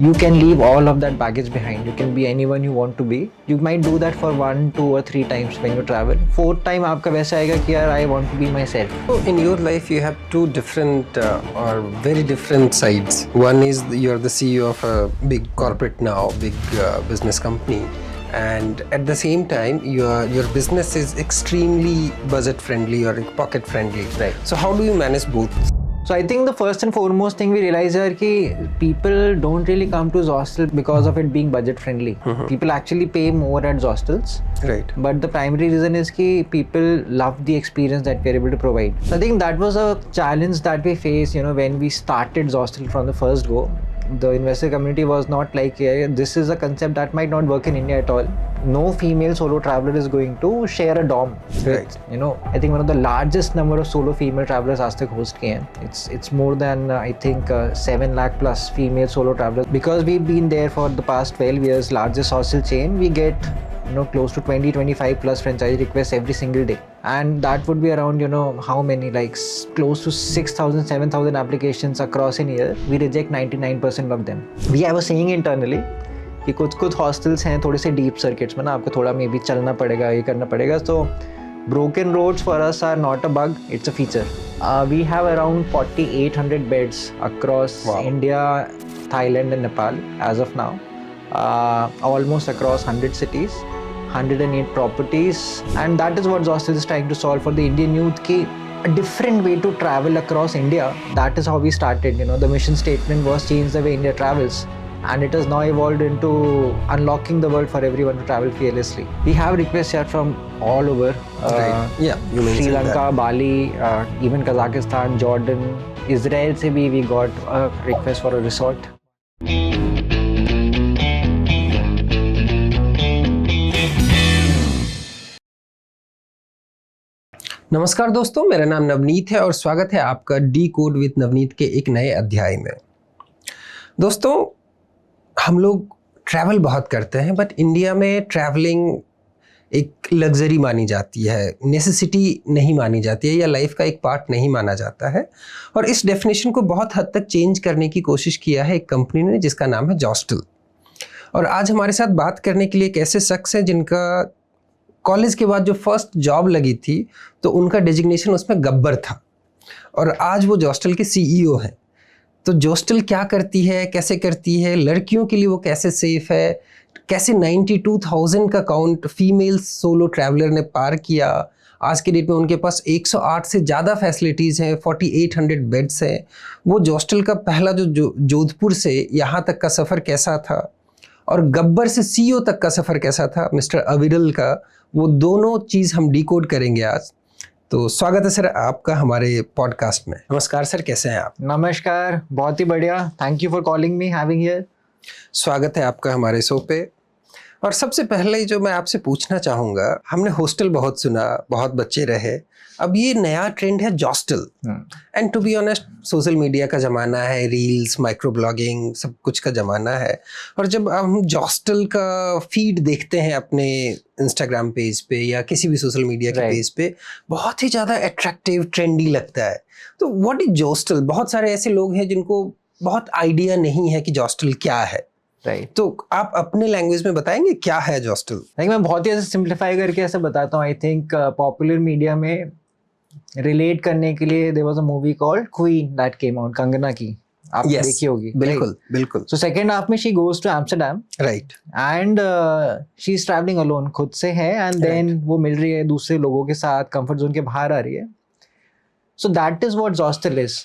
you can leave all of that baggage behind. You can be anyone you want to be. You might do that for 1, 2 or 3 times when you travel. 4th time आपका वैसा आएगा कि यार I want to be myself. So in your life you have two different or very different sides. One is you're the CEO of a big corporate now, big business company, and at the same time your business is extremely budget friendly or pocket friendly. Right. So how do you manage both? So I think the first and foremost thing we realize here कि people don't really come to Zostel because of it being budget friendly. People actually pay more at Zostels. Right. But the primary reason is कि people love the experience that we're able to provide. So I think that was a challenge that we faced, when we started Zostel from the first go. The investor community was not like, yeah, this is a concept that might not work in India at all. No female solo traveler is going to share a dorm. Right. I think one of the largest number of solo female travelers आज तक host किए हैं. It's more than I think 7 lakh plus female solo travelers. Because we've been there for the past 12 years, largest hostel chain, we get close to 20-25 plus franchise requests every single day. And that would be around, how many, like close to 6,000, 7,000 applications across a year. We reject 99% of them. We have a saying internally कि कुछ hostels हैं थोड़े से deep circuits में ना आपको थोड़ा maybe चलना पड़ेगा, ये करना पड़ेगा. So broken roads for us are not a bug, it's a feature. We have around 4,800 beds across India, Thailand and Nepal as of now. Almost across 100 cities, 108 properties, and that is what Zostel is trying to solve for the Indian youth ki a different way to travel across India. That is how we started. The mission statement was change the way India travels, and it has now evolved into unlocking the world for everyone to travel fearlessly. We have requests here from all over. Right. Yeah, you mentioned Sri Lanka, that. Bali, even Kazakhstan, Jordan, Israel se bhi we got a request for a resort. नमस्कार दोस्तों, मेरा नाम नवनीत है और स्वागत है आपका decode with Navneet के एक नए अध्याय में। दोस्तों, हम लोग ट्रैवल बहुत करते हैं, बट इंडिया में ट्रैवलिंग एक लग्जरी मानी जाती है, नेसेसिटी नहीं मानी जाती है या लाइफ का एक पार्ट नहीं माना जाता है। और इस डेफिनेशन को बहुत हद तक चेंज करने की कोशिश किया है एक कंपनी ने जिसका नाम है जॉस्टल। और आज हमारे साथ बात करने के लिए एक ऐसे शख्स हैं जिनका कॉलेज के बाद जो फर्स्ट जॉब लगी थी तो उनका डेजिग्नेशन उसमें गब्बर था, और आज वो जॉस्टल के सीईओ हैं। तो जॉस्टल क्या करती है, कैसे करती है, लड़कियों के लिए वो कैसे सेफ है, कैसे 92,000 का काउंट फीमेल सोलो ट्रैवलर ने पार किया, आज के डेट में उनके पास 108 से ज़्यादा फैसिलिटीज़ हैं, 4,800 बेड्स हैं। वो जॉस्टल का पहला जो जोधपुर से यहाँ तक का सफ़र कैसा था और गब्बर से सीईओ तक का सफ़र कैसा था मिस्टर अविरल का, वो दोनों चीज़ हम डिकोड करेंगे आज। तो स्वागत है सर आपका हमारे पॉडकास्ट में। नमस्कार सर, कैसे हैं आप? नमस्कार, बहुत ही बढ़िया। Thank you for calling me, having here. स्वागत है आपका हमारे शो पे। और सबसे पहले जो मैं आपसे पूछना चाहूँगा, हमने हॉस्टल बहुत सुना, बहुत बच्चे रहे, अब ये नया ट्रेंड है Zostel. And to be honest, social media का ज़माना है, रील्स, माइक्रो ब्लॉगिंग, सब कुछ का ज़माना है। और जब हम जॉस्टल का फीड देखते हैं अपने इंस्टाग्राम पेज पे या किसी भी सोशल मीडिया के पेज पे, बहुत ही ज़्यादा अट्रैक्टिव, ट्रेंडी लगता है। तो व्हाट इज जॉस्टल? बहुत सारे ऐसे लोग हैं जिनको बहुत आइडिया नहीं है कि जॉस्टल क्या है। राइट। तो आप अपने लैंग्वेज में बताएंगे क्या है जॉस्टल? मैं बहुत ही ऐसे सिंप्लीफाई करके ऐसे बताता हूँ। आई थिंक पॉपुलर मीडिया में रिलेट करने के लिए there was a movie called Queen that came out, Kangana की, आप देखी होगी। बिल्कुल बिल्कुल। सो सेकंड हाफ में she goes to Amsterdam, right, and she is travelling alone, खुद से है, एंड देन वो मिल रही है दूसरे लोगों के साथ, कंफर्ट जोन के बाहर आ रही है। सो that is what jostle is.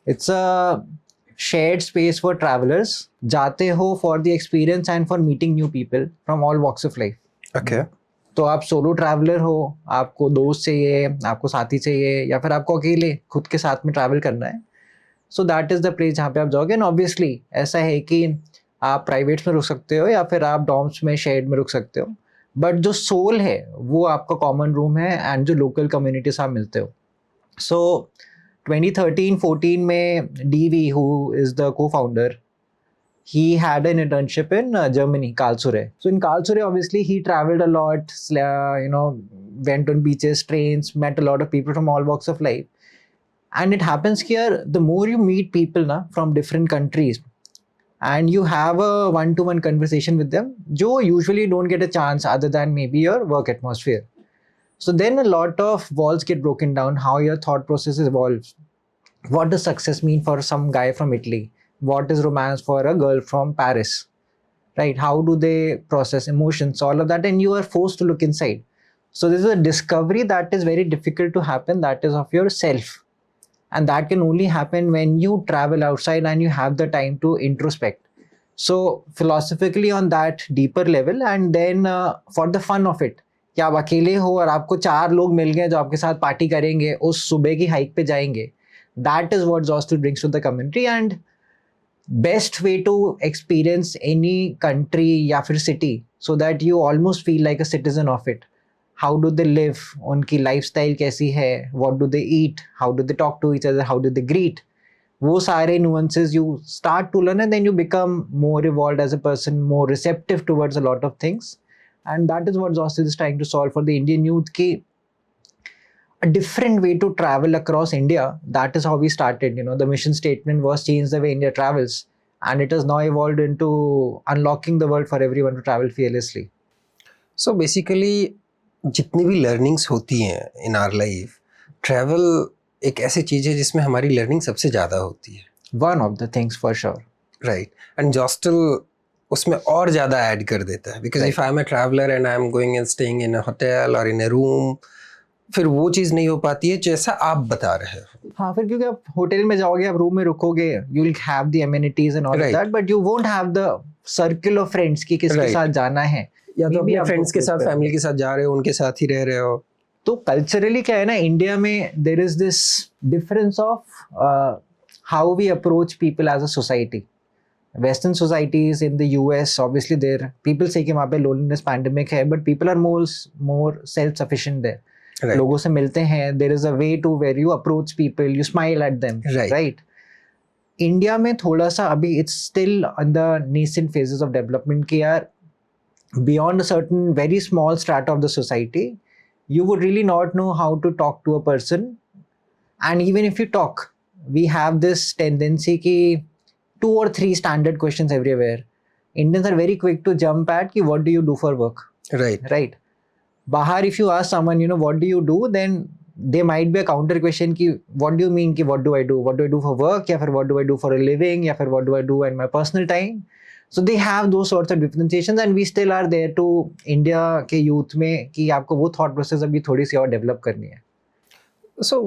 It's a shared space for travelers. जाते हो for the experience and for meeting new people from all walks of life. Okay. तो आप सोलो ट्रैवलर हो, आपको दोस्त चाहिए, आपको साथी चाहिए, या फिर आपको अकेले खुद के साथ में ट्रैवल करना है, सो दैट इज द प्लेस जहाँ पे आप जाओगे। एंड ऑब्वियसली ऐसा है कि आप प्राइवेट्स में रुक सकते हो या फिर आप डॉर्म्स में शेयर्ड में रुक सकते हो, बट जो सोल है वो आपका कॉमन रूम है एंड जो लोकल कम्युनिटी से आप मिलते हो। सो 2013-14 में DV, who is the co-founder, he had an internship in Germany, Karlsruhe. So in Karlsruhe, obviously, he traveled a lot, went on beaches, trains, met a lot of people from all walks of life. And it happens here, the more you meet people from different countries, and you have a one-to-one conversation with them, jo usually don't get a chance other than maybe your work atmosphere. So then a lot of walls get broken down, how your thought process evolves. What does success mean for some guy from Italy? What is romance for a girl from Paris? Right? How do they process emotions? All of that, and you are forced to look inside. So this is a discovery that is very difficult to happen, that is of yourself. And that can only happen when you travel outside and you have the time to introspect. So philosophically on that deeper level, and then for the fun of it, कि आप अकेले हो और आपको 4 लोग मिल गए जो आपके साथ पार्टी करेंगे, उस सुबह की हाइक पे जाएंगे. That is what Zostel brings to the community, and best way to experience any country या फिर city so that you almost feel like a citizen of it. How do they live? उनकी lifestyle कैसी है? What do they eat? How do they talk to each other? How do they greet? वो सारे nuances you start to learn, and then you become more evolved as a person, more receptive towards a lot of things. And that is what Zostel is trying to solve for the Indian youth, ki a different way to travel across India. That is how we started. The mission statement was change the way India travels, and it has now evolved into unlocking the world for everyone to travel fearlessly. So basically जितनी भी learnings होती हैं in our life, travel एक ऐसी चीज़ है जिसमें हमारी learning सबसे ज़्यादा होती है. One of the things for sure. Right. And Zostel उसमें और ज़्यादा add कर देता है, because if I'm a traveler and I'm going and staying in a hotel or in a room, फिर वो चीज़ नहीं हो पाती है जैसा आप बता रहे हो. हाँ, फिर क्योंकि आप होटल में जाओगे, आप रूम में रुकोगे, you will have the amenities and all of that, but you won't have the circle of friends कि किसके साथ जाना है. या तो अपने फ्रेंड्स के साथ, फैमिली के साथ जा रहे हो, उनके साथ ही रह रहे हो. तो कल्चरली क्या है ना, इंडिया में there is this difference of how we approach people as a society. Western societies in the US, obviously there people say कि वहाँ पे लोनलीनेस पैंडेमिक है, but people are more self sufficient there. लोगों से मिलते हैं, there is a way to where you approach people, you smile at them, right. India में थोड़ा सा अभी it's still in the nascent phases of development कि यार beyond a certain very small strata of the society, you would really not know how to talk to a person. And even if you talk, we have this tendency ki 2 or 3 standard questions everywhere. Indians are very quick to jump at ki what do you do for work? Right. Bahar, if you ask someone, what do you do, then there might be a counter question ki what do you mean ki what do I do? What do I do for work? Ya fir what do I do for a living? Ya fir what do I do in my personal time? So they have those sorts of differentiations, and we still are there to India के youth में कि आपको वो thought process अभी थोड़ी सी और develop करनी है. So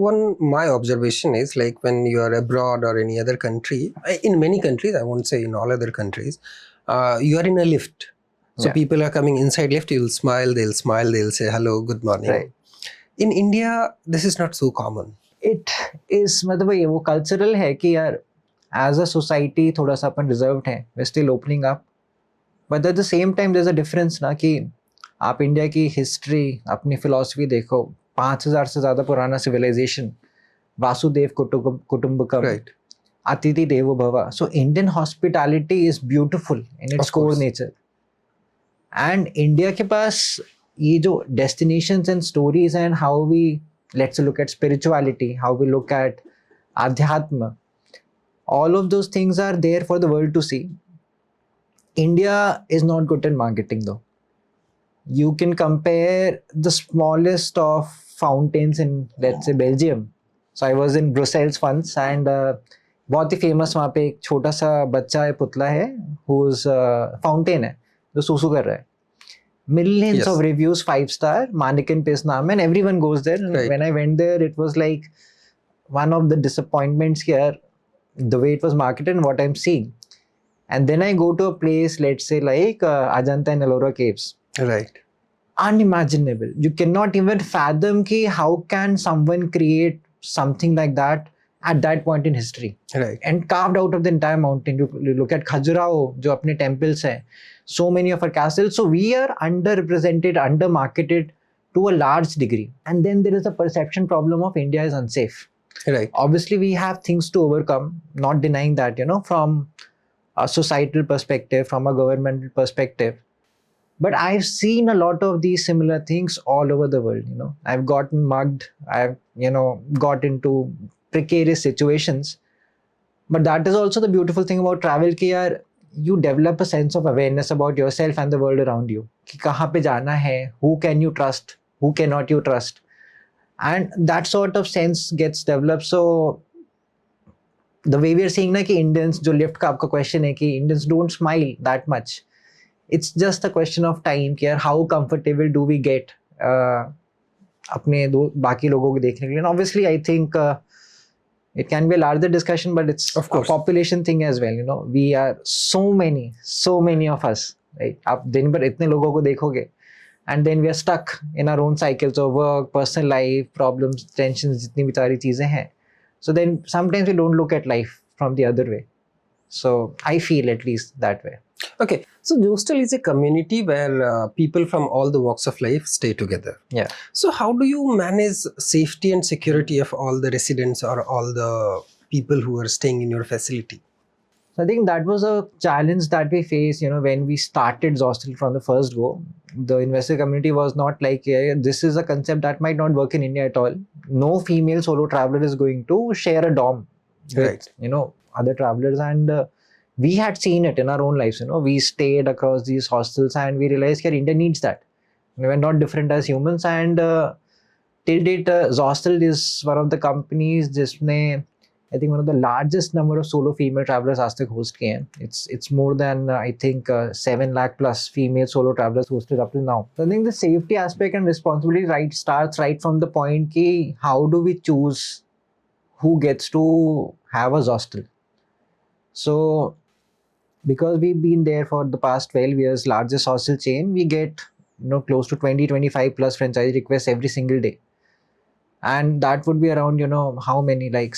my observation is, like, when you are abroad or any other country, in many countries, I won't say in all other countries, you are in a lift. So people are coming inside lift, you'll smile, they'll say hello, good morning. Right. In India, this is not so common. It is, मतलब ये वो cultural है कि यार as a society थोड़ा सा अपन reserved हैं, we're still opening up, but at the same time there's a difference ना कि आप इंडिया की history, अपनी philosophy देखो, 5000 से ज़्यादा पुराना civilization, वासुदेव कुटुंबकम, अतिथि देवो भव. So Indian hospitality is beautiful in its core nature. And India के पास ये जो destinations and stories and how we, let's look at spirituality, how we look at adhyatma, all of those things are there for the world to see. India is not good at marketing though. You can compare the smallest of fountains in, let's say, Belgium. So I was in Brussels once, and बहुत ही famous वहाँ पे एक छोटा सा बच्चा है, पुतला है, whose fountain है, जो सुसु कर रहा है. Millions of reviews, 5-star, Mannequin Piss नाम है, and everyone goes there. And when I went there, it was like one of the disappointments here, the way it was marketed and what I'm seeing. And then I go to a place, let's say like Ajanta and Ellora caves. Right. Unimaginable. You cannot even fathom ki how can someone create something like that at that point in history. Right. And carved out of the entire mountain. You look at Khajuraho, jo apne temples hai, so many of our castles. So we are underrepresented, undermarketed to a large degree. And then there is a perception problem of India is unsafe. Right. Obviously, we have things to overcome, not denying that, from a societal perspective, from a governmental perspective. But I've seen a lot of these similar things all over the world. I've gotten mugged. I've, got into precarious situations. But that is also the beautiful thing about travel, कि यार you develop a sense of awareness about yourself and the world around you. कि कहाँ पे जाना है, who can you trust, who cannot you trust, and that sort of sense gets developed. So the way we are seeing ना कि Indians, जो lift का आपका question है कि Indians don't smile that much. It's just a question of time कि यार how comfortable do we get अपने बाकी लोगों को देखने के लिए. And obviously I think it can be a larger discussion, but it's Of course. a population thing as well. We are so many of us, right? आप दिन भर इतने लोगों को देखोगे, and then we are stuck in our own cycles of work, personal life, problems, tensions, जितनी भी सारी चीजें हैं. So then sometimes we don't look at life from the other way. So I feel at least that way. Okay, so Zostel is a community where people from all the walks of life stay together. Yeah. So how do you manage safety and security of all the residents or all the people who are staying in your facility? So I think that was a challenge that we faced, when we started Zostel from the first go. The investor community was not like, yeah, this is a concept that might not work in India at all. No female solo traveler is going to share a dorm with, Right. other travelers. And we had seen it in our own lives. We stayed across these hostels and we realized that India needs that. We're not different as humans. And till date, Zostel is one of the companies जिसने I think one of the largest number of solo female travelers आज तक host किए हैं. It's more than I think 7 lakh plus female solo travelers hosted up till now. So I think the safety aspect and responsibility starts right from the point कि how do we choose who gets to have a Zostel. So because we've been there for the past 12 years, largest hostel chain, we get close to 20-25 plus franchise requests every single day. And that would be around, how many, like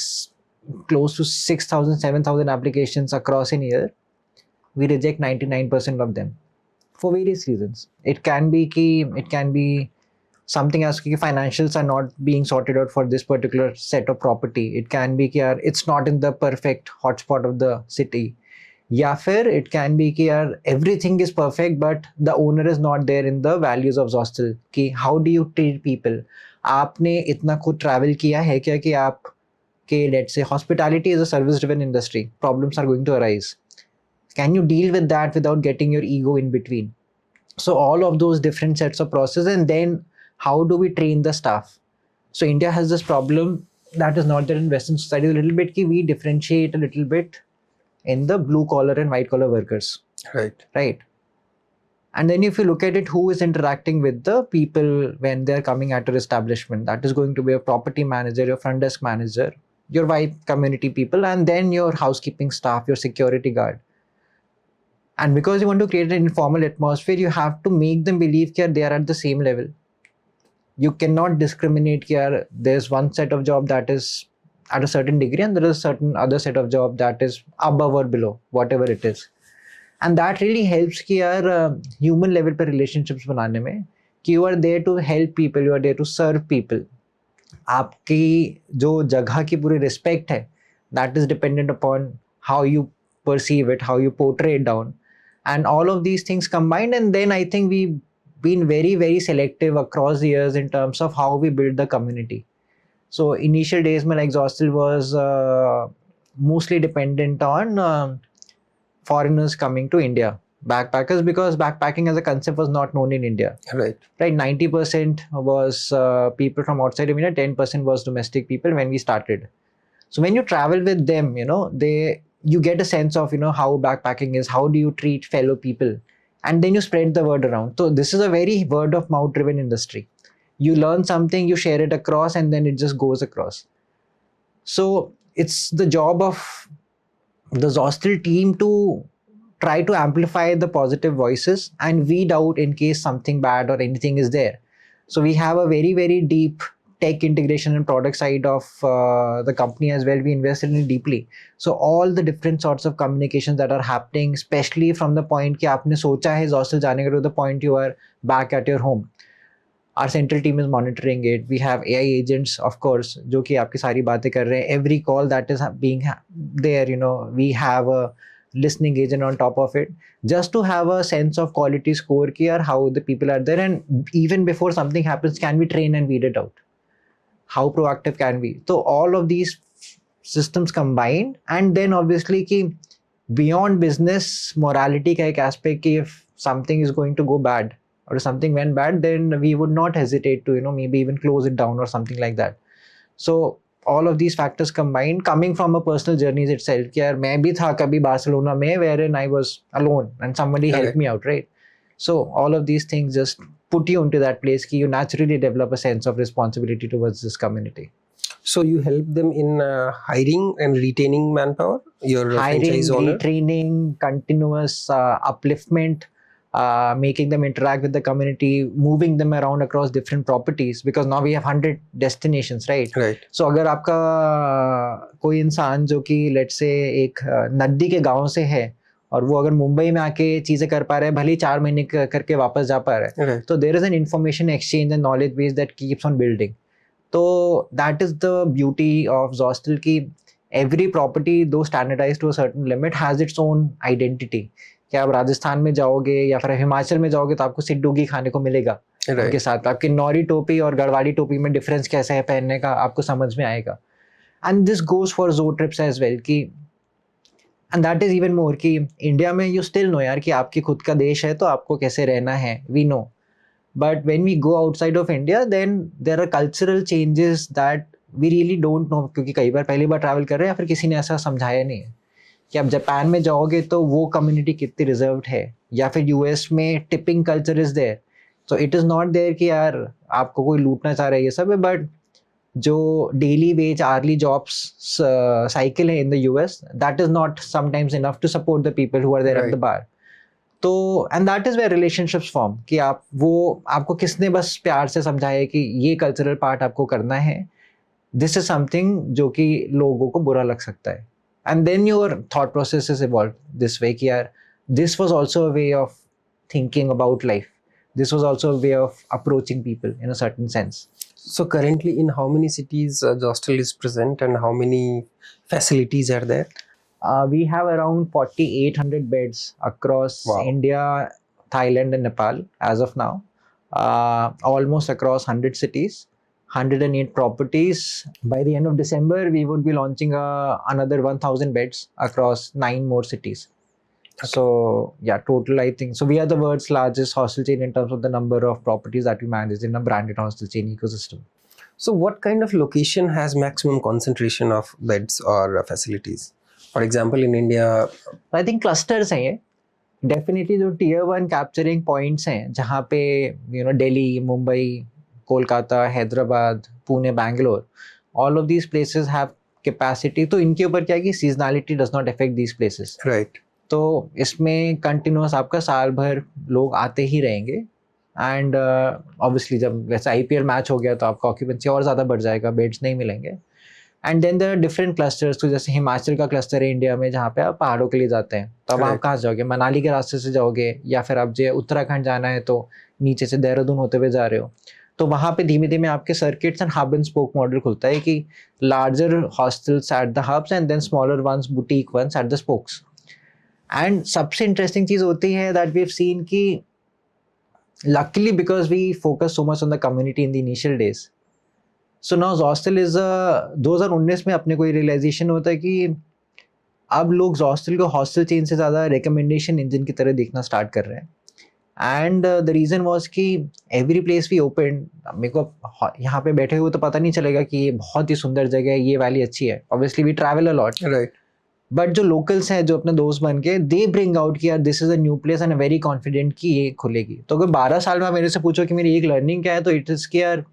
close to 6,000, 7,000 applications across a year. We reject 99% of them for various reasons. It can be something as कि financials are not being sorted out for this particular set of property. It can be कि it's not in the perfect hotspot of the city. या फिर it can be कि everything is perfect but the owner is not there in the values of Zostel. कि how do you treat people? आपने इतना खुद travel किया है क्या कि आप कि let's say hospitality is a service driven industry, problems are going to arise. Can you deal with that without getting your ego in between? So all of those different sets of process, and then how do we train the staff? So India has this problem that is not there in Western society a little bit कि we differentiate a little bit in the blue collar and white collar workers. Right. And then if you look at it, who is interacting with the people when they're coming at your establishment? That is going to be a property manager, your front desk manager, your white community people, and then your housekeeping staff, your security guard. And because you want to create an informal atmosphere, you have to make them believe that they are at the same level. You cannot discriminate here. There's one set of job that is at a certain degree and there is a certain other set of job that is above or below, whatever it is. And that really helps कि human level पे relationships बनाने में कि you are there to help people, you are there to serve people. आपकी जो जगह की पूरी respect है, that is dependent upon how you perceive it, how you portray it down. And all of these things combined, and then I think we've been very, very selective across the years in terms of how we build the community. So initial days mein like Zostel was mostly dependent on foreigners coming to India, backpackers, because backpacking as a concept was not known in India. Right. 90% was people from outside of India, 10% was domestic people when we started. So when you travel with them, you get a sense of how backpacking is, how do you treat fellow people, and then you spread the word around. So this is a very word of mouth driven industry. You learn something, you share it across, and then it just goes across. So it's the job of the Zostel team to try to amplify the positive voices and weed out in case something bad or anything is there. So we have a very, very deep tech integration and product side of the company as well. We invested in it deeply. So all the different sorts of communications that are happening, especially from the point कि आपने सोचा है Zostel जाने का, to the point you are back at your home. Our central team is monitoring it. We have AI agents, of course, जो कि आपकी सारी बातें कर रहे हैं. Every call that is being there, we have a listening agent on top of it, just to have a sense of quality score here, how the people are there, and even before something happens, can we train and weed it out? How proactive can we? So all of these systems combined, and then obviously कि beyond business morality का एक aspect कि if something is going to go bad or something went bad, then we would not hesitate to maybe even close it down or something like that. So all of these factors combined, coming from a personal journey itself, कि यार मैं भी था कभी Barcelona में wherein I was alone and somebody helped me out, right? So all of these things just put you into that place कि you naturally develop a sense of responsibility towards this community. So you help them in hiring and retaining manpower, your franchise Hiring, owner? retraining, continuous upliftment, making them interact with the community, moving them around across different properties, because now we have 100 destinations, right? Right. So अगर आपका कोई इंसान जो कि let's say एक नदी के गांव से है और वो अगर मुंबई में आके चीजें कर पा रहा है, भले ही 4 महीने करके वापस जा पा रहा है, Right. तो there is an information exchange and knowledge base that keeps on building. तो that is the beauty of Zostel कि every property, though standardized to a certain limit, has its own identity. कि आप राजस्थान में जाओगे या फिर हिमाचल में जाओगे तो आपको सिड्डूगी खाने को मिलेगा, उनके साथ आपकी नौरी टोपी और गढ़वाली टोपी में डिफरेंस कैसा है पहनने का आपको समझ में आएगा. एंड दिस गोज फॉर जो ट्रिप्स एज वेल कि and that is even more कि इंडिया में यू स्टिल नो यार कि आपकी खुद का देश है तो आपको कैसे रहना है, we know. But when we go outside of India, then there are cultural changes that we really don't know, क्योंकि कई बार पहली बार ट्रैवल कर रहे हैं या फिर किसी ने ऐसा समझाया नहीं है कि आप जापान में जाओगे तो वो कम्युनिटी कितनी रिजर्व्ड है, या फिर यूएस में tipping culture is there. So it is not there कि यार आपको कोई लूटना चाह रहा है, ये सब है. बट जो daily wage early jobs cycle है in the US, that is not sometimes enough to support the people who are there at the bar. तो and that is where relationships form कि आपको किसने बस प्यार से समझाया कि ये कल्चरल पार्ट आपको करना है, दिस इज समथिंग जो कि लोगों को बुरा लग सकता है. And then your thought process is evolve this way कि यार this was also a way of thinking about life, this was also a way of approaching people in a certain sense. So currently in how many cities Zostel is present and how many facilities are there? We have around 4,800 beds across India, Thailand and Nepal as of now. Almost across 100 cities, 108 properties. By the end of December, we would be launching another 1,000 beds across 9 more cities. Okay. So yeah, total I think. So we are the world's largest hostel chain in terms of the number of properties that we manage in a branded hostel chain ecosystem. So what kind of location has maximum concentration of beds or facilities? For example, in India, I think clusters हैं ये. Definitely जो tier 1 capturing points हैं जहाँ पे Delhi, Mumbai, Kolkata, Hyderabad, Pune, Bangalore, all of these places have capacity. तो इनके ऊपर क्या है कि seasonality does not affect these places. Right. तो इसमें कंटिन्यूस आपका साल भर लोग आते ही रहेंगे. एंड ऑब्वियसली जब वैसे IPL मैच हो गया तो आपका ऑक्यूपेंसी और ज़्यादा बढ़ जाएगा, बेड्स नहीं मिलेंगे. And then there are different clusters. तो जैसे हिमाचल का क्लस्टर है इंडिया में जहाँ पे आप पहाड़ों के लिए जाते हैं, तो अब आप कहाँ जाओगे, मनाली के रास्ते से जाओगे, या फिर आप जो उत्तराखंड जाना है तो नीचे से देहरादून होते हुए जा रहे हो, तो वहाँ पे धीमे धीमे आपके circuits and hub and spoke model खुलता है कि larger hostels at the hubs and then smaller ones, boutique ones at the spokes. And सबसे इंटरेस्टिंग चीज़ होती है दैट वी हैव सीन कि luckily because we focus so much on the community in the initial days, so now Zostel is 2019 में अपने को realisation होता है कि अब लोग Zostel को हॉस्टल चेन से ज़्यादा रिकमेंडेशन इंजन की तरह देखना स्टार्ट कर रहे हैं. एंड द रीज़न वॉज कि एवरी प्लेस वी ओपन, मेरे को यहाँ पे बैठे हुए तो पता नहीं चलेगा कि ये बहुत ही सुंदर जगह है, ये वैली अच्छी है. Obviously we travel a lot, right. But जो लोकल्स हैं जो अपने दोस्त बन के दे ब्रिंग आउट कि यार this is a new place and very confident कि ये खुलेगी. तो अगर 12 साल में मेरे से पूछो कि मेरी एक लर्निंग क्या है, तो इट इज कि यार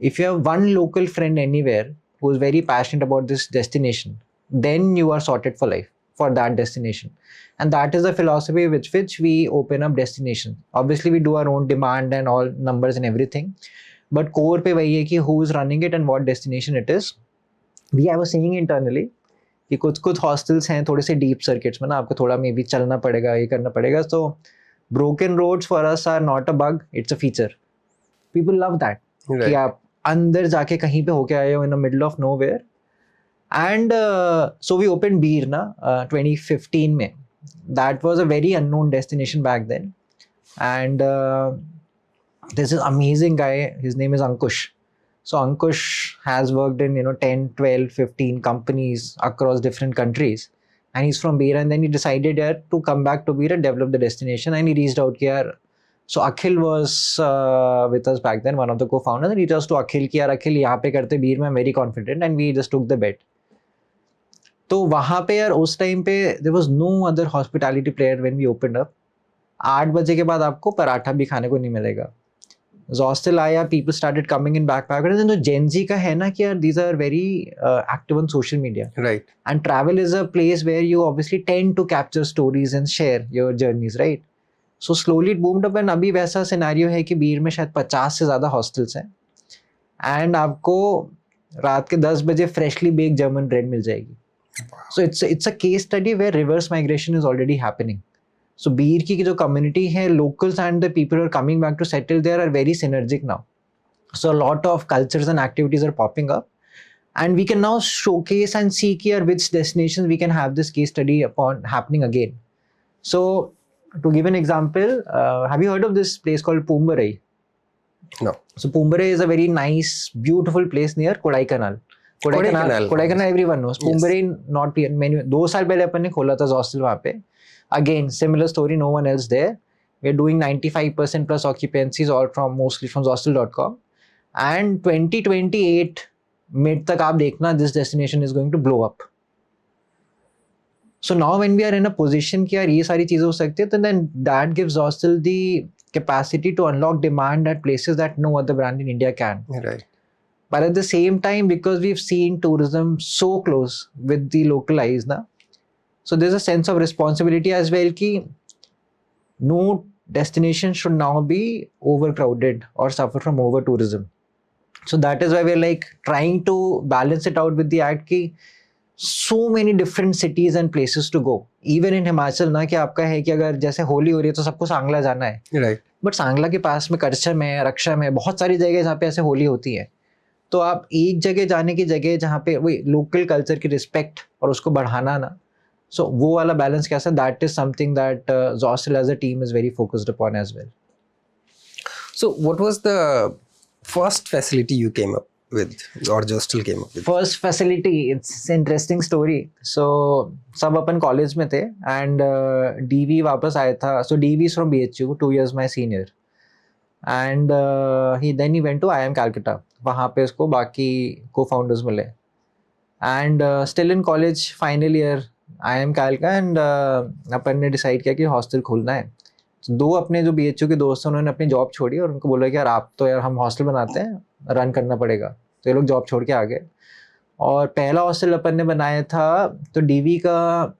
if you have one local friend anywhere who is very passionate about this destination, then you are sorted for life for that destination. And that is the philosophy which we open up destination. Obviously we do our own demand and all numbers and everything, but core पे वही है कि who is running it and what destination it is. We have a saying internally कि कुछ hostels हैं थोड़े से deep circuits में ना, आपको थोड़ा मे बी चलना पड़ेगा, ये करना पड़ेगा. तो broken roads for us are not a bug, it's a feature. People love that कि आप अंदर जाके कहीं पे होके आए हो in the middle of nowhere. And so we open Bir ना 2015 में. That was a very unknown destination back then. And this is amazing guy, his name is Ankush. So Ankush has worked in 10, 12, 15 companies across different countries, and he's from Beer, and then he decided to come back to Beer and develop the destination, and he reached out here. So Akhil was with us back then, one of the co-founders, and he reached to Akhil कि यार Akhil यहाँ पे करते Beer में, I'm very confident, and we just took the bet. तो वहाँ पे यार उस टाइम पे there was no other hospitality player when we opened up. 8 बजे के बाद आपको पराठा भी खाने को नहीं मिलेगा. Zostel आया, people started coming in backpackers, and जो Gen Z का है ना कि यार these are very active on social media. Right. And travel is a place where you obviously tend to capture stories and share your journeys, right? So slowly it boomed up, and अभी वैसा scenario है कि बीर में शायद 50 से ज़्यादा hostels हैं, and आपको रात के 10 बजे फ्रेशली बेक्ड जर्मन ब्रेड मिल जाएगी. So it's a case study where reverse migration is already happening. So बीर की जो community है, locals and the people who are coming back to settle there are very synergic now. So a lot of cultures and activities are popping up, and we can now showcase and see here which destinations we can have this case study upon happening again. So to give an example, have you heard of this place called Pumbarai? No. So Pumbarai is a very nice, beautiful place near Kodaikanal. Kodaikanal everyone knows. Yes. Pumbarai not many. 2 साल पहले अपन ने खोला था Zostel वहाँ पे. Again, similar story, no one else there. We're doing 95% plus occupancies, all mostly from Zostel.com. And 2028 mid तक आप देखना, this destination is going to blow up. So now when we are in a position कि यार ये सारी चीजें हो सकती है, तो then that gives Zostel the capacity to unlock demand at places that no other brand in India can. Right. But at the same time, because we've seen tourism so close with the local eyes now, so there's a sense of responsibility as well कि no destination should now be overcrowded or suffer from over tourism. So that is why we're like trying to balance it out with the act कि so many different cities and places to go. Even in Himachal ना कि आपका है कि अगर जैसे होली हो रही है तो सबको सांगला जाना है. Right. बट सांगला के पास में करछम है, रक्षा में, बहुत सारी जगह जहाँ पे ऐसे होली होती है. तो आप एक जगह जाने की जगह जहाँ पे वही लोकल कल्चर की रिस्पेक्ट और उसको बढ़ाना ना, so वो वाला बैलेंस कैसा, that is something that Zostel as a team is very focused upon as well. So what was the first facility you came up with, or Zostel came up with? First facility, it's an interesting story. So सब अपन college में थे, and DV वापस आया था. So DV is from BHU, 2 years my senior, and he went to IIM Calcutta. वहाँ पे उसको बाकी co-founders मिले, and still in college final year IIM Calcutta, and अपन ने डिसाइड किया कि हॉस्टल खोलना है. तो 2 अपने जो BHU के दोस्त हैं उन्होंने अपनी जॉब छोड़ी और उनको बोला कि यार आप तो यार हम हॉस्टल बनाते हैं, रन करना पड़ेगा. तो ये लोग जॉब छोड़ के आ गए, और पहला हॉस्टल अपन ने बनाया था. तो डीवी का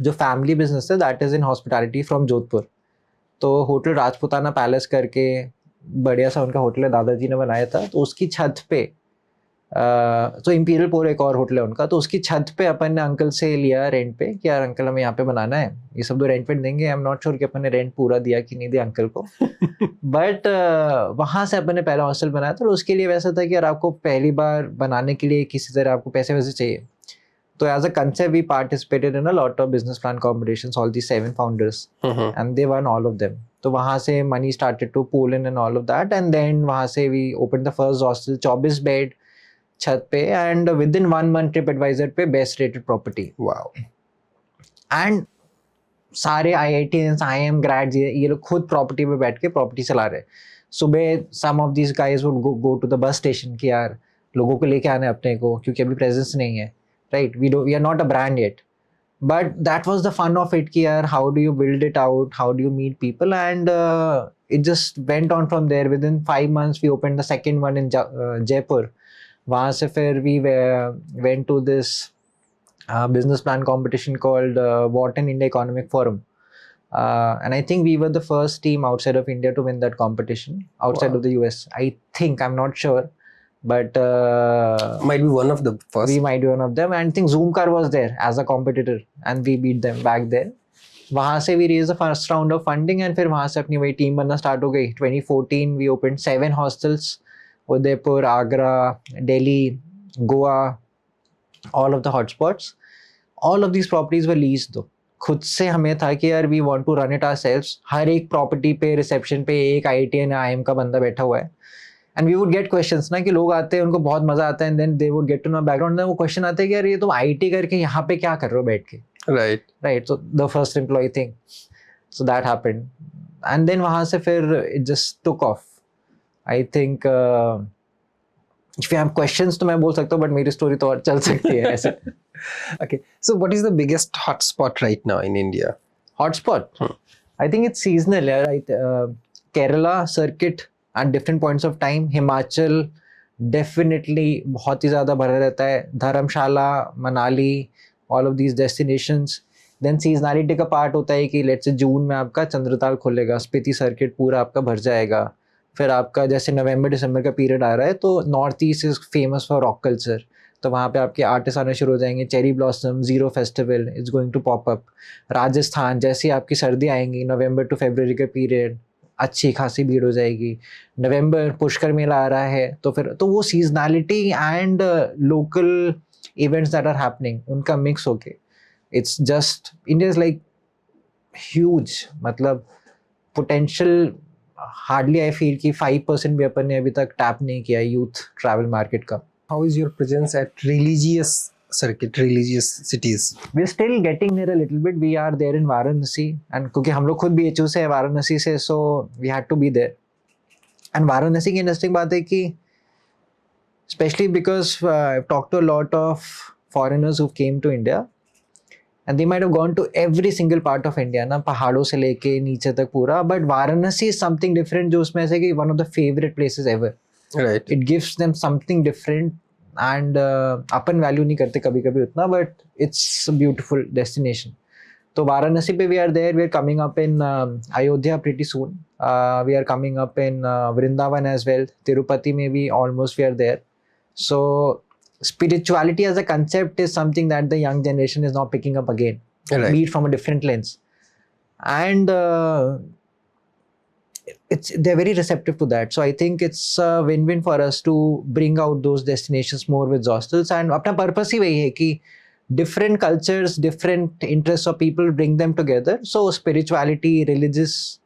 जो फैमिली बिजनेस है that is in hospitality from Jodhpur. तो होटल राजपुताना पैलेस करके बढ़िया सा उनका होटल है, दादाजी ने बनाया था. तो उसकी छत पे तो इम्पीरियल पोर एक और होटल है उनका, तो उसकी छत पे अपन ने अंकल से लिया रेंट पे कि यार अंकल हमें यहाँ पे बनाना है, ये सब 2 रेंट पे देंगे. आई एम नॉट श्योर कि अपन ने रेंट पूरा दिया कि नहीं दिया अंकल को, बट वहाँ से अपन ने पहला हॉस्टल बनाया था. और उसके लिए वैसा था कि यार आपको पहली बार बनाने के लिए किसी तरह आपको पैसे वैसे चाहिए. तो as a concept we participated in a lot of business plan competitions, all the 7 founders, and they won all of them. तो वहाँ से money started to pool in and all of that, and then वहाँ से we open the first hostel, 24 bed छत पे, and within 1 month TripAdvisor पे best rated property. Wow. And सारे IITians, IIM grads, ये लोग खुद property पे बैठ के प्रॉपर्टी चला रहे. सुबह some of this guys would go to the bus station कि यार लोगों को लेके आना है अपने को, क्योंकि अभी प्रेजेंस नहीं है, right. We are not a brand yet, but that was the fun of it कि यार how do you build it out, how do you meet people, and it just went on from there. Within 5 months we open the second one in Jaipur. वहाँ से फिर we went to this business plan competition called Wharton India Economic Forum, and I think we were the first team outside of India to win that competition, outside of the US. I think, I'm not sure, but might be one of the first. We might be one of them, and I think Zoomcar was there as a competitor, and we beat them back then. वहाँ से we raised the first round of funding, and फिर वहाँ से अपनी वही team बनना start हो गई. 2014 we opened 7 hostels, Udaipur, Agra, Delhi, Goa, all of the hotspots. All of these properties were leased though. खुद से हमें था कि यार we want to run it ourselves. हर एक प्रॉपर्टी पे रिसेप्शन पे एक IIT या IIM का बंदा बैठा हुआ है, and we would get questions ना कि लोग आते हैं उनको बहुत मजा आता है and then they would get to know background, वो क्वेश्चन आते हैं कि यार ये तुम आईटी करके यहाँ पे क्या कर रहे हो बैठ के, right, so the first employ thing, so that happened and then वहां से फिर it just took off. I think if you have questions तो मैं बोल सकता हूँ, बट मेरी स्टोरी तो और चल सकती है ऐसे. Okay, so what is the biggest hotspot right now in India? Hotspot? I think it's seasonal, yeah, right? Kerala circuit at different points of time. Himachal definitely बहुत ही ज़्यादा भरा रहता है. धर्मशाला, Manali, all of these destinations. Then seasonality का part होता है कि let's say जून में आपका चंद्रताल खुलेगा, स्पीति सर्किट पूरा आपका भर जाएगा. फिर आपका जैसे नवंबर दिसंबर का पीरियड आ रहा है तो north east is famous for rock culture, तो वहाँ पे आपके आर्टिस्ट आने शुरू हो जाएंगे. Cherry blossom, Ziro festival is going to pop up. Rajasthan जैसे आपकी सर्दी आएंगी, नवंबर टू फरवरी का पीरियड अच्छी खासी भीड़ हो जाएगी. नवंबर पुष्कर मेला आ रहा है, तो फिर तो वो seasonality and local events that are happening उनका मिक्स होके it's just India is like huge. मतलब पोटेंशियल हार्डली आई फील कि 5% भी अपन ने अभी तक टैप नहीं किया यूथ ट्रैवल मार्केट का. How is your presence at religious circuit, religious cities? We're still getting there a little bit. We are there in Varanasi, and क्योंकि हम लोग खुद BHU से है, वाराणसी से, so we had to be there. And Varanasi की interesting बात है कि especially because I've talked to a lot of foreigners who came to India and they might have gone to every single part of India, ना पहाड़ों से लेके नीचे तक पूरा, but Varanasi is something different जो उसमें ऐसे कि one of the favorite places ever. Right. It gives them something different and upon value नहीं करते कभी कभी उतना, but it's a beautiful destination. तो वाराणसी पे we are there. We are coming up in Ayodhya pretty soon. We are coming up in Vrindavan as well. Tirupati में भी almost we are there. So spirituality as a concept is something that the young generation is now picking up again, Right. be it from a different lens, and they're very receptive to that. So I think it's a win-win for us to bring out those destinations more with Zostels, and अपना purpose ही वही है कि different cultures, different interests of people, bring them together. So spirituality, religious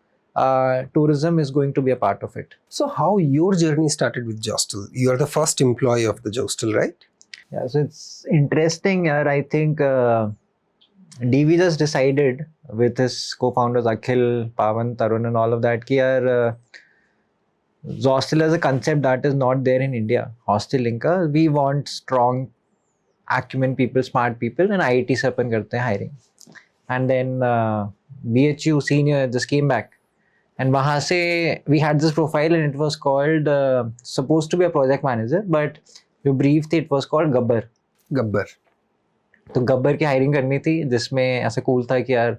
tourism is going to be a part of it. So how your journey started with Zostel? You are the first employee of the Zostel, right? Yeah, so it's interesting. I think DV just decided with his co-founders Akhil, Pawan, Tarun and all of that कि यार Zostel as a concept that is not there in India. Hosteling का we want strong acumen people, smart people, and IIT से अपन करते हैं hiring. And then BHU senior just came back. And वहाँ से we had this profile and it was called supposed to be a project manager, but जो brief थी it was called Gabbar. Gabbar. तो गब्बर की hiring करनी थी जिसमें ऐसा कूल था कि यार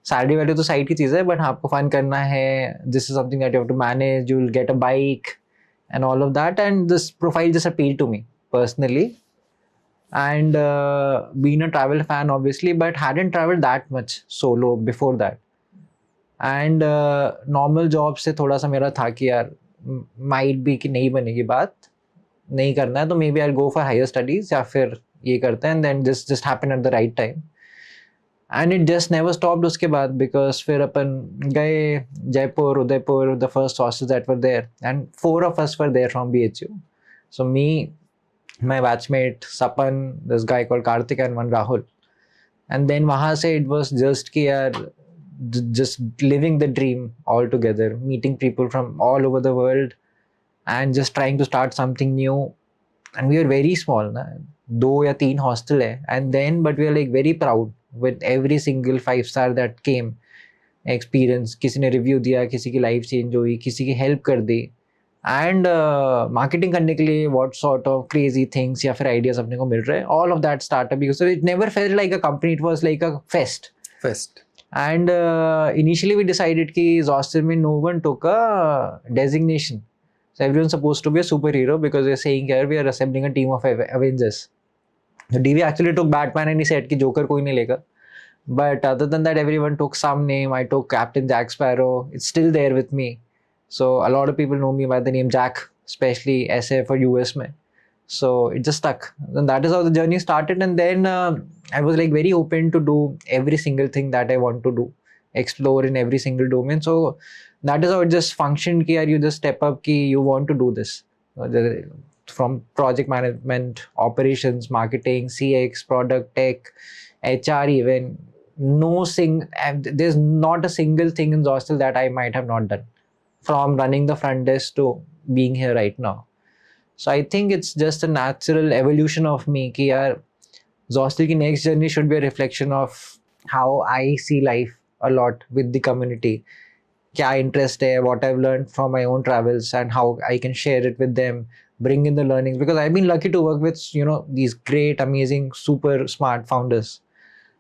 सैलरी वैल्यू तो साइड की चीज़ है, बट आपको फन करना है, this is something that you have to manage, you will get a bike and all of that, and this profile just appeal to me personally. And being a travel fan obviously, but hadn't traveled that much solo before that. And normal job से थोड़ा सा मेरा था कि यार might be कि नहीं बनेगी बात, नहीं करना है तो maybe I'll go for higher studies या फिर ये करते हैं. And then this just happened at the right time. And it just never stopped उसके बाद, because फिर अपन गए Jaipur, Udaipur, the first hostels that were there, and 4 of us were there from BHU. So me, my batchmate Sapan, this guy called Karthik, and one Rahul. And then वहाँ से it was just कि यार just living the dream all together, meeting people from all over the world and just trying to start something new. And we were very small, ना 2 या 3 hostel है, and then but we are like very proud with every single 5-star that came. Experience, किसी ने review दिया, किसी की life change हुई, किसी की help कर दी. And marketing करने के लिए what sort of crazy things या फिर ideas अपने को मिल रहे हैं, all of that startup, because so it never felt like a company, it was like a fest. And initially we decided कि Zostel में no one took a designation, so everyone's supposed to be a superhero because we're saying here we are assembling a team of Avengers. So DV actually took Batman and he said कि Joker कोई नहीं लेगा, but other than that everyone took some name. I took Captain Jack Sparrow, it's still there with me. So a lot of people know me by the name Jack, especially SA for US में. So it just stuck. And that is how the journey started. And then I was like very open to do every single thing that I want to do, explore in every single domain. So that is how it just functioned. Ki yaar, you just step up. Ki you want to do this. From project management, operations, marketing, CX, product, tech, HR, even there's not a single thing in Zostel that I might have not done, from running the front desk to being here right now. So I think it's just a natural evolution of me कि यार Zostel की next journey should be a reflection of how I see life a lot with the community. क्या interest है, what I've learned from my own travels, and how I can share it with them, bring in the learnings, because I've been lucky to work with these great, amazing, super smart founders.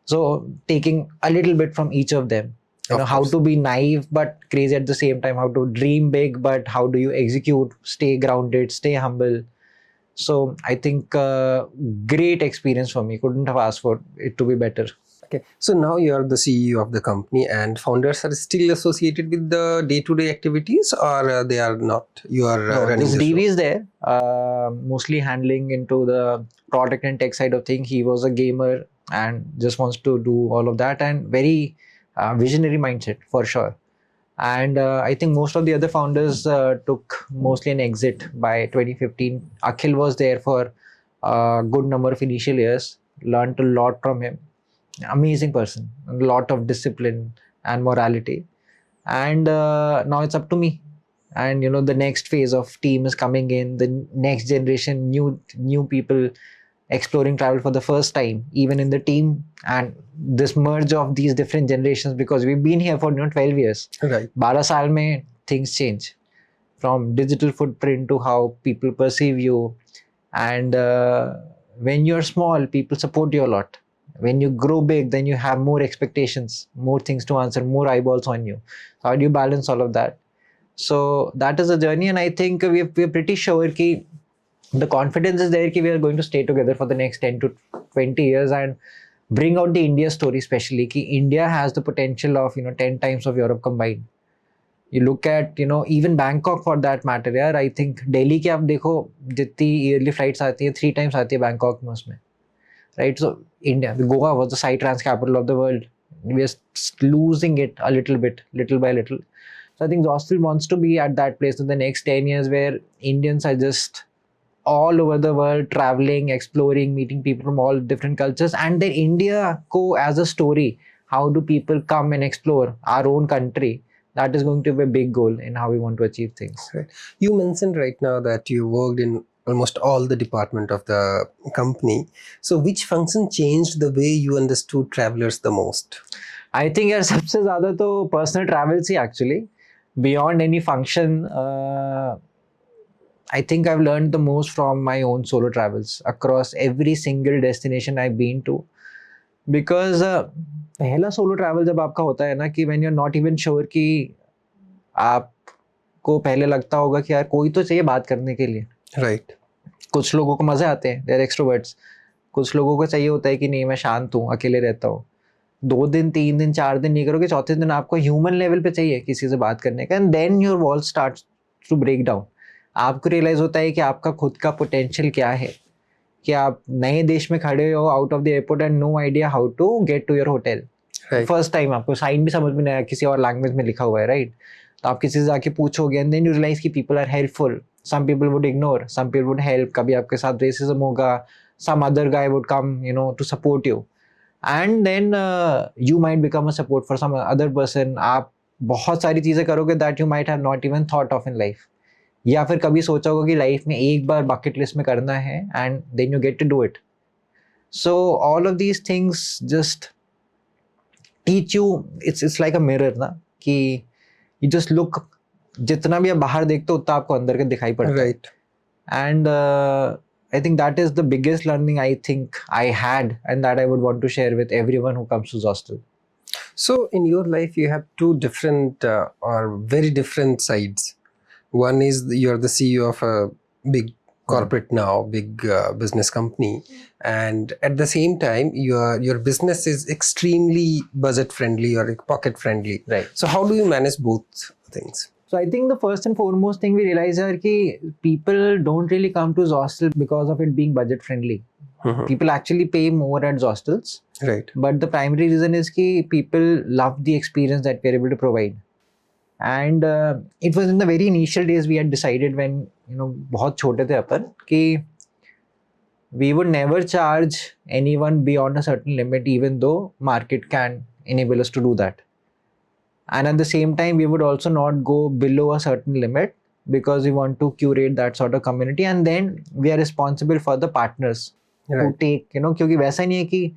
So taking a little bit from each of them, how to be naive but crazy at the same time, how to dream big but how do you execute, stay grounded, stay humble. So I think great experience for me. Couldn't have asked for it to be better. Okay, so now you are the CEO of the company, and founders are still associated with the day-to-day activities, or they are not? You are running this the DV show. is there, mostly handling into the product and tech side of things. He was a gamer and just wants to do all of that, and very visionary mindset for sure. And I think most of the other founders took mostly an exit by 2015. Akhil was there for a good number of initial years, learned a lot from him. Amazing person, a lot of discipline and morality. And now it's up to me. And the next phase of team is coming in, the next generation, new people exploring travel for the first time, even in the team, and this merge of these different generations, because we've been here for 12 years. Right. 12 saal mein things change, from digital footprint to how people perceive you. And when you're small, people support you a lot. When you grow big, then you have more expectations, more things to answer, more eyeballs on you. How do you balance all of that? So that is a journey, and I think we're pretty sure that the confidence is there that we are going to stay together for the next 10 to 20 years and bring out the India story, especially that India has the potential of 10 times of Europe combined. You look at even Bangkok for that matter. यार, I think Delhi के आप देखो जितनी yearly flights आती हैं 3 times आती है Bangkok में उसमें, right? So India, Goa was the Psytrance capital of the world. We are losing it a little bit, little by little. So I think Zostel wants to be at that place in the next 10 years where Indians are just all over the world, traveling, exploring, meeting people from all different cultures, and then India go as a story. How do people come and explore our own country? That is going to be a big goal in how we want to achieve things. Right. You mentioned right now that you worked in almost all the department of the company. So which function changed the way you understood travelers the most? I think यार सबसे ज़्यादा तो personal travels he actually. Beyond any function, I think I've learned the most from my own solo travels across every single destination I've been to. Because पहला solo travel जब आपका होता है ना कि when you're not even sure कि आपको पहले लगता होगा कि यार कोई तो चाहिए बात करने के लिए. Right. कुछ लोगों को मजे आते हैं, they're extroverts. कुछ लोगों को चाहिए होता है कि नहीं मैं शांत हूँ, अकेले रहता हूँ. 2 दिन 3 दिन 4 दिन नहीं करोगे, चौथे दिन आपको ह्यूमन लेवल पे चाहिए किसी से बात करने का, and then your wall starts to break down. आपको रियलाइज होता है कि आपका खुद का पोटेंशियल क्या है, कि आप नए देश में खड़े हो out of the airport and no idea how to get to your hotel. First time आपको साइन भी समझ में नहीं आया, किसी और लैंग्वेज में लिखा हुआ है, राइट? तो आप किसी से जाके पूछोगे एंड देन यू रियलाइज कि people are helpful. Some people would ignore, some people would help. कभी आपके साथ रेसिज्म होगा, some other guy would come to support you, and then you might become a support for some other person. आप बहुत सारी चीज़ें करोगे that you might have not even thought of in life, या फिर कभी सोचा होगा कि लाइफ में एक बार bucket list में करना है and then you get to do it. So all of these things just teach you, it's like a mirror ना, कि you just look, जितना भी आप बाहर देखते हो उतना आपको अंदर के दिखाई पड़ता है. Right. And I think that is the biggest learning I think I had, and that I would want to share with everyone who comes to Zostel. So in your life, you have two different or very different sides. One is you're the CEO of a big corporate now, big business company, and at the same time, your business is extremely budget friendly or pocket friendly. Right. So how do you manage both things? So I think the first and foremost thing we realize is that people don't really come to Zostel because of it being budget friendly. People actually pay more at hostels, Right. but the primary reason is कि people love the experience that we are able to provide. And it was in the very initial days we had decided when बहुत छोटे थे अपन कि we would never charge anyone beyond a certain limit, even though market can enable us to do that. And at the same time, we would also not go below a certain limit because we want to curate that sort of community. And then we are responsible for the partners who Right. take, क्योंकि वैसा नहीं है कि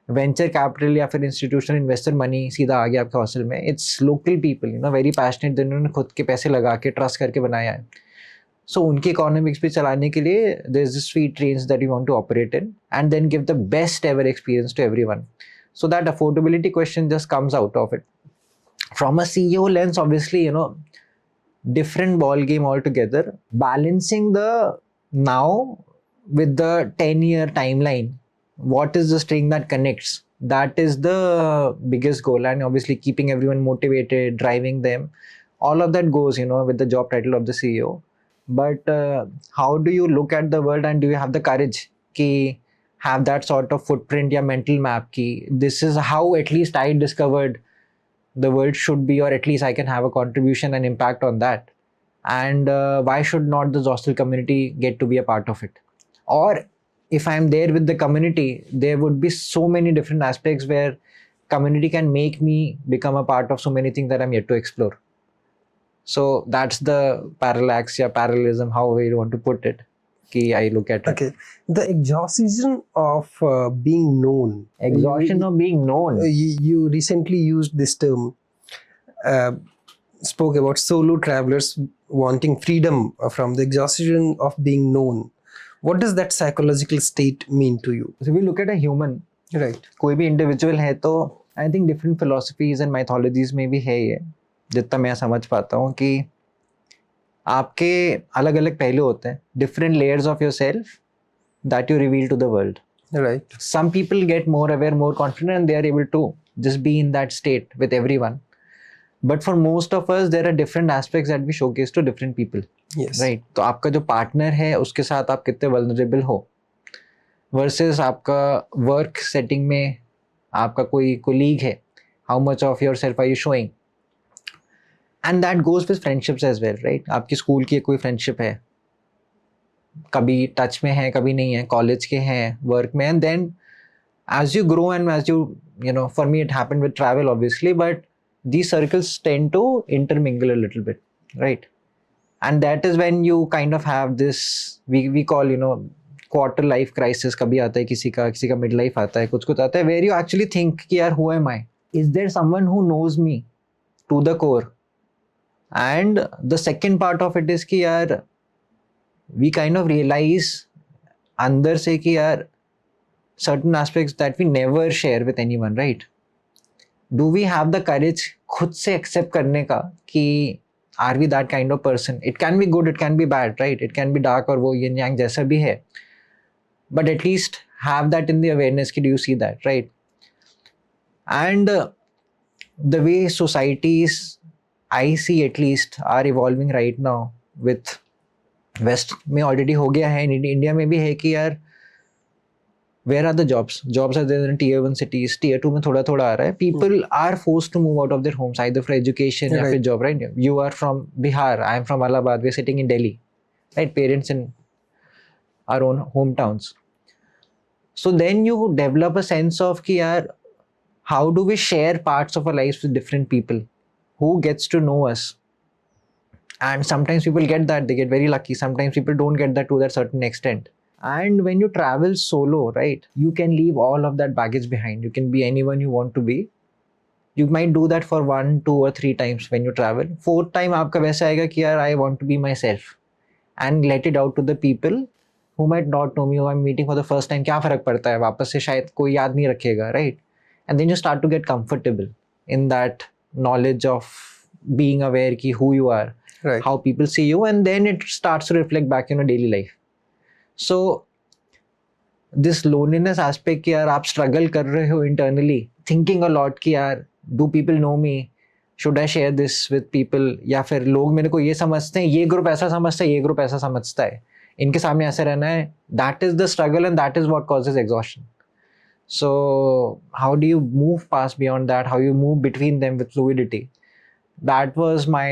venture capital या फिर institutional investor money सीधा आ गया आपके हॉस्टल में. It's local people very passionate, जिन्होंने खुद के पैसे लगा के ट्रस्ट करके बनाया है. सो उनकी इकोनॉमिक्स भी चलाने के लिए there is this sweet range that you want to operate in and then give the best ever experience to everyone. So that affordability question just comes out of it. From a CEO lens, obviously, different ball game altogether. Balancing the now with the 10-year timeline, what is the string that connects? That is the biggest goal, and obviously keeping everyone motivated, driving them. All of that goes, with the job title of the CEO. But how do you look at the world, and do you have the courage to have that sort of footprint or mental map? This is how at least I discovered the world should be, or at least I can have a contribution and impact on that. And why should not the Zostel community get to be a part of it? Or if I'm there with the community, there would be so many different aspects where community can make me become a part of so many things that I'm yet to explore. So that's the parallax or parallelism, however you want to put it, I look at it. Okay. The exhaustion of being known. Exhaustion of being known. You recently used this term, spoke about solo travelers wanting freedom from the exhaustion of being known. What does that psychological state mean to you? So we look at a human. Right. कोई भी individual है तो I think different philosophies and mythologies में भी है ये, जितना मैं समझ पाता हूँ कि आपके अलग अलग पहलू होते हैं, different layers of yourself that you reveal to the world. Right. Some people get more aware, more confident, and they are able to just be in that state with everyone. But for most of us, there are different aspects that we showcase to different people. Yes. Right. तो आपका जो partner है उसके साथ आप कितने vulnerable हो versus आपका work setting में आपका कोई colleague है, how much of yourself are you showing? And that goes with friendships as well, right? आपकी स्कूल की कोई फ्रेंडशिप है, कभी टच में है कभी नहीं है, कॉलेज के हैं, वर्क में, and then as you grow and as you for me it happened with travel obviously, but these circles tend to intermingle a little bit, right? And that is when you kind of have this we call quarter life crisis. कभी आता है किसी का mid life आता है, कुछ आता है where you actually think कि यार who am I? Is there someone who knows me to the core? And the second part of it is कि यार we kind of realize अंदर से कि यार certain aspects that we never share with anyone, right? Do we have the courage खुद से accept करने का कि are we that kind of person? It can be good, it can be bad, right? It can be dark और वो yin yang जैसा भी है, but at least have that in the awareness कि do you see that, right? And the way societies I see at least are evolving right now with West में already हो गया है, India में भी है कि यार where are the jobs? Jobs are there in tier 1 cities, tier 2 में थोड़ा थोड़ा आ रहा है. People are forced to move out of their homes either for education या फिर job, right? You are from Bihar, I am from Allahabad, we are sitting in Delhi, right? Parents in our own hometowns. So then you develop a sense of कि यार how do we share parts of our lives with different people? Who gets to know us? And sometimes people get that, they get very lucky. Sometimes people don't get that to that certain extent. And when you travel solo, right, you can leave all of that baggage behind. You can be anyone you want to be. You might do that for 1, 2 or 3 times when you travel. 4th time आपका वैसा आएगा कि यार I want to be myself and let it out to the people who might not know me, who I'm meeting for the first time. क्या फर्क पड़ता है, वापस से शायद कोई याद नहीं रखेगा, right? And then you start to get comfortable in that knowledge of being aware ki who you are, right, how people see you, and then it starts to reflect back in your daily life. So this loneliness aspect कि यार आप struggle कर रहे हो internally, thinking a lot कि यार do people know me, should I share this with people, या फिर लोग मेरे को ये समझते हैं, ये ग्रुप ऐसा समझता है, ये ग्रुप ऐसा समझता है. इनके सामने ऐसे रहना है. That is the struggle and that is what causes exhaustion. So how do you move past beyond that? How you move between them with fluidity? That was my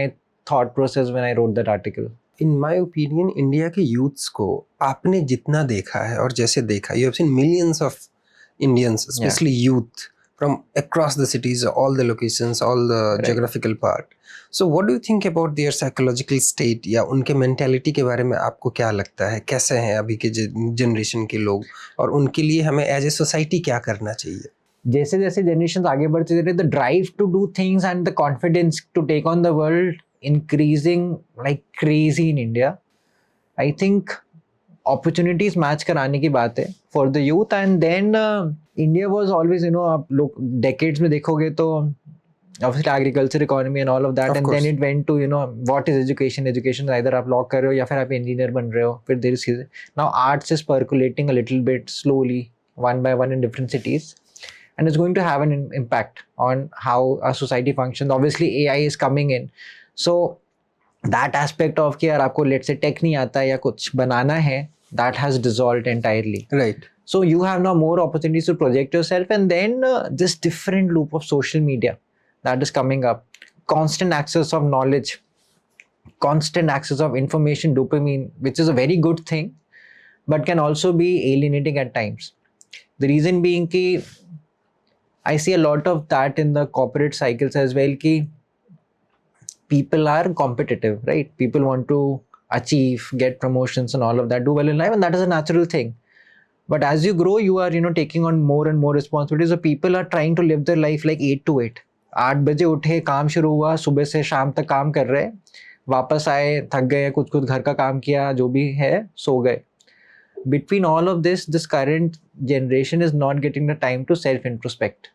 thought process when I wrote that article. In my opinion India के youths को आपने जितना देखा है और जैसे देखा, you have seen millions of Indians, specially youth from across the cities, all the locations, all the geographical part. So what do you think about their psychological state, या उनके मेंटालिटी के बारे में आपको क्या लगता है? कैसे हैं अभी के जनरेशन के लोग, और उनके लिए हमें एज ए सोसाइटी क्या करना चाहिए? जैसे जैसे जनरेशन आगे बढ़ते जा रहे, the drive to do things and the confidence to take on the world increasing like crazy in India. I think opportunities match कराने की बात है for the youth. And then India was always, आप लोग decades में देखोगे तो obviously agriculture economy and all of that, and then it went to what is education. Education either आप law कर रहे हो या फिर आप engineer बन रहे हो, फिर there is now arts is percolating a little bit slowly one by one in different cities, and it's going to have an impact on how a society functions. Obviously AI is coming in. So that aspect of कि यार आपको let's say tech नहीं आता या कुछ बनाना है, that has dissolved entirely. Right. So you have now more opportunities to project yourself, and then this different loop of social media that is coming up, constant access of knowledge, constant access of information, dopamine, which is a very good thing, but can also be alienating at times. The reason being कि I see a lot of that in the corporate cycles as well कि people are competitive, right? People want to achieve, get promotions and all of that, do well in life, and that is a natural thing. But as you grow, you are taking on more and more responsibilities. So people are trying to live their life like 8 to 8. 8 बजे उठे, काम शुरू हुआ, सुबह से शाम तक काम कर रहे, वापस आए, थक गए, कुछ कुछ घर का काम किया, जो भी है, सो गए. Between all of this current generation is not getting the time to self-introspect.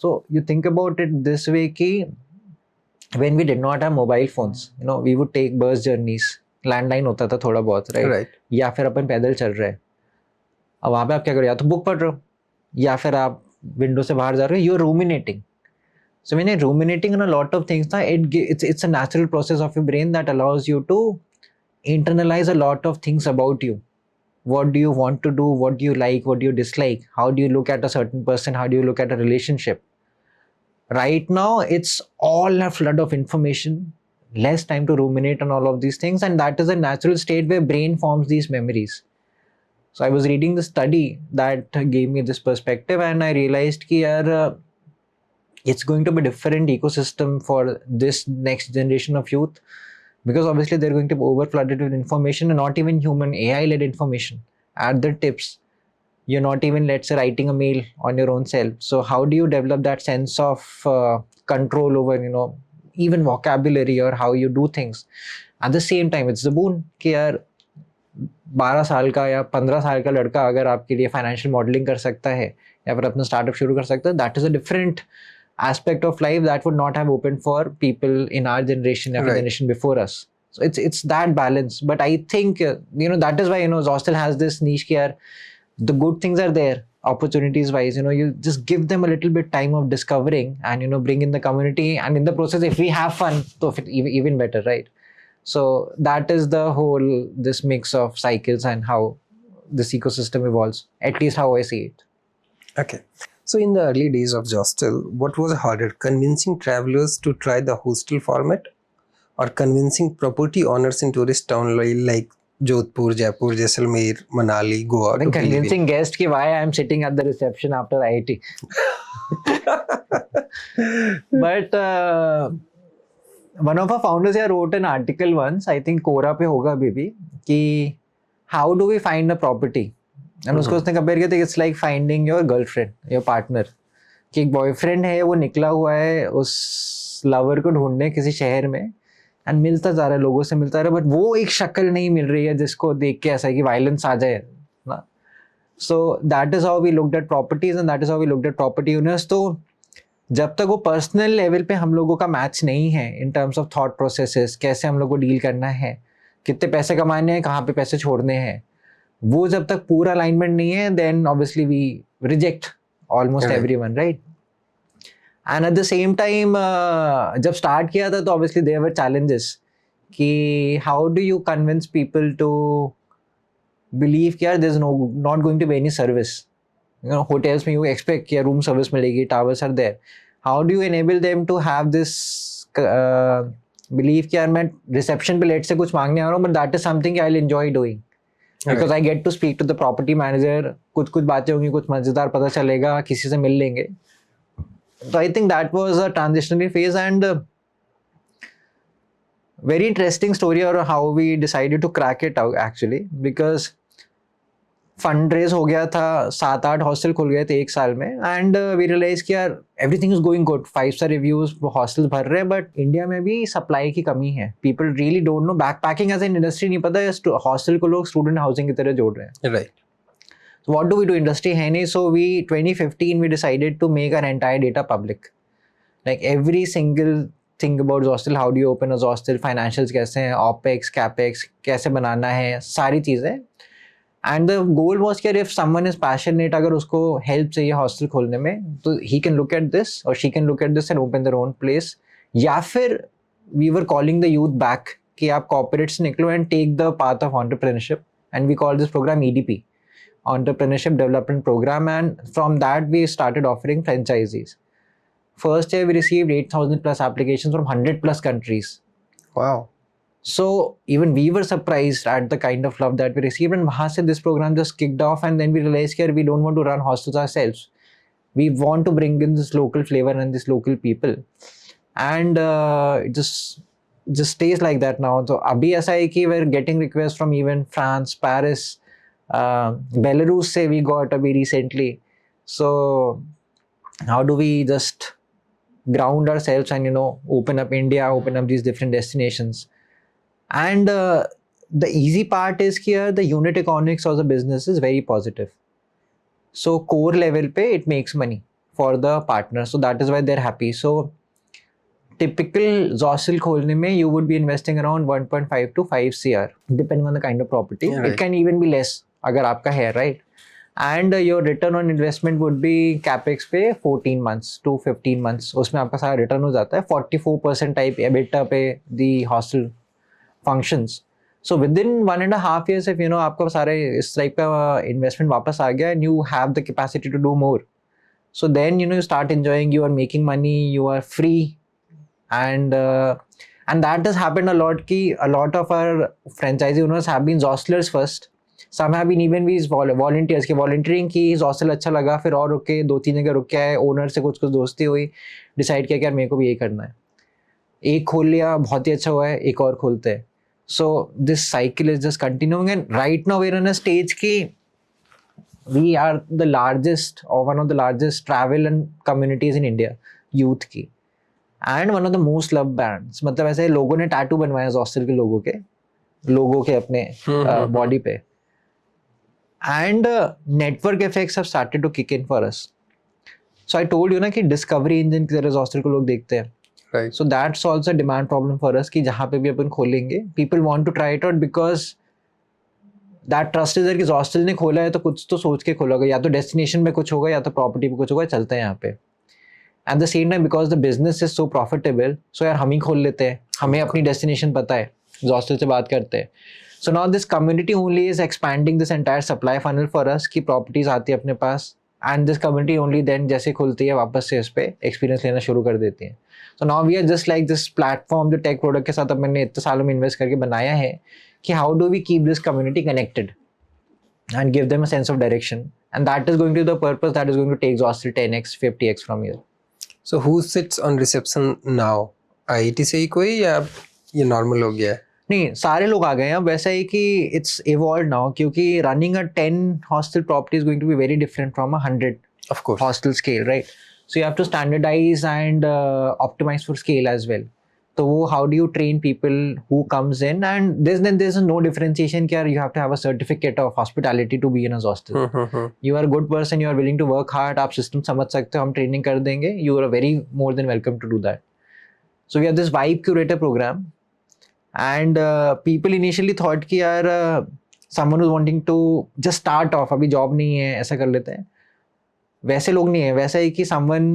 So you think about it this way कि when we did not have mobile phones, we would take bus journeys, landline होता था थोड़ा बहुत, right? या फिर अपन पैदल चल रहे हैं. अब वहाँ पे आप क्या करो, या तो बुक पढ़ रहे हो या फिर आप विंडो से बाहर जा रहे हो, you're ruminating. So when you're ruminating on a lot of things, it's a natural process of your brain that allows you to internalize a lot of things about you. What do you want to do? What do you like? What do you dislike? How do you look at a certain person? How do you look at a relationship? Right now, it's all a flood of information, less time to ruminate on all of these things, and that is a natural state where brain forms these memories. So I was reading the study that gave me this perspective, and I realized that it's going to be a different ecosystem for this next generation of youth, because obviously they're going to be overflooded with information, and not even human, AI-led information at their tips. You're not even, let's say, writing a mail on your own self. So how do you develop that sense of control over, even vocabulary or how you do things? At the same time, it's the boon कि यार 12 साल का या 15 साल का लड़का अगर आपके लिए फाइनेंशियल मॉडलिंग कर सकता है या फिर अपना स्टार्टअप शुरू कर सकता है, that is a different aspect of life that would not have opened for people in our generation or generation before us. So it's that balance. But I think that is why Zostel has this niche here. The good things are there, opportunities wise. You just give them a little bit time of discovering and bring in the community, and in the process, if we have fun, so even better, right? So that is the whole this mix of cycles and how this ecosystem evolves. At least how I see it. Okay. So in the early days of Zostel, what was harder, convincing travelers to try the hostel format or convincing property owners in tourist town like Jodhpur, Jaipur, Jaisalmer, Manali, Goa? I think convincing guests why I am sitting at the reception after IIT. But one of our founders here wrote an article once, I think Quora पे होगा अभी भी, कि how do we find a property? And उसको उसने compare किया था, it's like finding your girlfriend, your partner, कि एक बॉयफ्रेंड है, वो निकला हुआ है उस लवर को ढूंढने किसी शहर में, एंड मिलता जा रहा है, लोगों से मिलता रहा है, बट वो एक शक्ल नहीं मिल रही है जिसको देख के ऐसा है कि वायलेंस आ जाए ना. So that is how we looked at properties and that is how we looked at property owners. तो जब तक वो पर्सनल लेवल पे हम लोगों का मैच नहीं है in terms of thought processes, कैसे हम लोग को डील करना है, कितने पैसे कमाने हैं, कहाँ पे पैसे छोड़ने हैं, वो जब तक पूरा अलाइनमेंट नहीं है, then obviously we reject almost everyone, right? And at the same time जब स्टार्ट किया था तो ऑब्वियसली देयर वर चैलेंजेस कि how do you convince people to believe कि यार there's not going to be any service. You know, hotels में you expect कि room service मिलेगी, towers are there. How do you enable them to have this belief कि यार मैं reception पे late से कुछ मांगने आ रहा हूँ, but that is something I'll enjoy doing. Because I get to speak to the property manager, कुछ बातें होंगी, कुछ मजेदार पता चलेगा, किसी से मिल लेंगे. So I think that was a transitionary phase and very interesting story or how we decided to crack it out actually, because fund raise हो गया था, 7-8 हॉस्टल खुल गए थे एक साल में एंड वी रियलाइज कि यार everything is going good, five-star reviews, hostels भर रहे हैं, बट इंडिया में भी सप्लाई की कमी है. People really don't know, backpacking as an industry नहीं पता, हॉस्टल को लोग स्टूडेंट हाउसिंग की तरह जोड़ रहे हैं. Right. So what do we do? Industry है नहीं, so 2015 we decided to make our entire data public, like every single thing about Zostel, how do you open a Zostel, financials कैसे हैं, OPEX, CAPEX कैसे बनाना है, सारी चीज़ें. And the goal was कि if someone is passionate, अगर उसको help चाहिए hostel खोलने में, तो he can look at this or she can look at this and open their own place. या फिर we were calling the youth back कि आप corporate से निकलो and take the path of entrepreneurship, and we call this program EDP, Entrepreneurship Development Program, and from that we started offering franchisees. First year we received 8,000 plus applications from 100 plus countries. Wow. So even we were surprised at the kind of love that we received, and wahan se this program just kicked off, and then we realized that we don't want to run hostels ourselves. We want to bring in this local flavor and this local people, and it just stays like that now. So abhi aisa hai ki we're getting requests from even France, Paris, Belarus se we got abhi recently. So how do we just ground ourselves and open up India, open up these different destinations? And the easy part is here, the unit economics of the business is very positive. So core level pe it makes money for the partner, so that is why they're happy. So typical Zostel kholne mein you would be investing around 1.5 to 5 CR depending on the kind of property. Yeah, right. It can even be less agar aapka hai, right? And your return on investment would be capex पे 14 months to 15 months, उसमें आपका सारा return हो जाता है. 44% type EBITDA पे the hostel functions. So within 1.5 years, if आपका सारे इस टाइप का investment वापस आ गया and you have the capacity to do more, so then you start enjoying, you are making money, you are free, and that has happened a lot. Ki a lot of our franchisee owners have been Zostlers first. Some have been even भी volunteers के volunteering की, hostel अच्छा लगा, फिर और रुके 2-3 जगह रुक के आए, ओनर से कुछ दोस्ती हुई, डिसाइड किया कि यार मेरे को भी यही करना है. एक खोल लिया, बहुत ही अच्छा हुआ है, एक और खोलते हैं. So this cycle is just continuing, and right now we are in a stage की वी आर द लार्जेस्ट और one of the largest travel and communities in India youth की, and one of the most love brands. मतलब ऐसे लोगों ने tattoo बनवाया hostel के लोगों के अपने बॉडी पे. And network effects have started to kick in for us. So I told you ना कि discovery engine की तरह hostel को लोग देखते हैं. Right. So that solves a demand problem for us कि जहाँ पे भी अपन खोलेंगे, people want to try it out because that trust is there कि hostel ने खोला है तो कुछ तो सोच के खोला होगा, या तो destination में कुछ होगा या तो property पे कुछ होगा, चलते हैं यहाँ पे. At the same time, because the business is so profitable, so यार हम ही खोल लेते हैं, हमें अपनी destination पता है, hostel से बात करते हैं. So now this community only is expanding this entire supply funnel for us कि properties आती है अपने पास, and this community only then जैसे खुलती है वापस से इस पे experience लेना शुरू कर देती है. So now we are just like this platform जो tech product के साथ अब मैंने इतने सालों में invest करके बनाया है कि how do we keep this community connected and give them a sense of direction, and that is going to be the purpose that is going to take Zostel 10x 50x from here. So who sits on reception now? IIT से ही कोई या ये normal हो गया है? नहीं, सारे लोग आ गए हैं. अब वैसा ही कि इट्स इवॉल्व नाउ, क्योंकि running a 10 hostel property is going to be very different from a 100 of course hostel scale, right? So you have to standardise and optimise for scale as well. तो वो how do you train people who comes in, and there is no differentiation कि यार you have to have a certificate of hospitality to be in a hostel. You are good person, you are willing to work hard, आप system समझ सकते हो, हम training कर देंगे, you are very more than welcome to do that. So we have this vibe curator programme. And people initially thought कि यार someone who's wanting to just start off, अभी जॉब नहीं है, ऐसा कर लेते हैं. वैसे लोग नहीं है, वैसा ही कि someone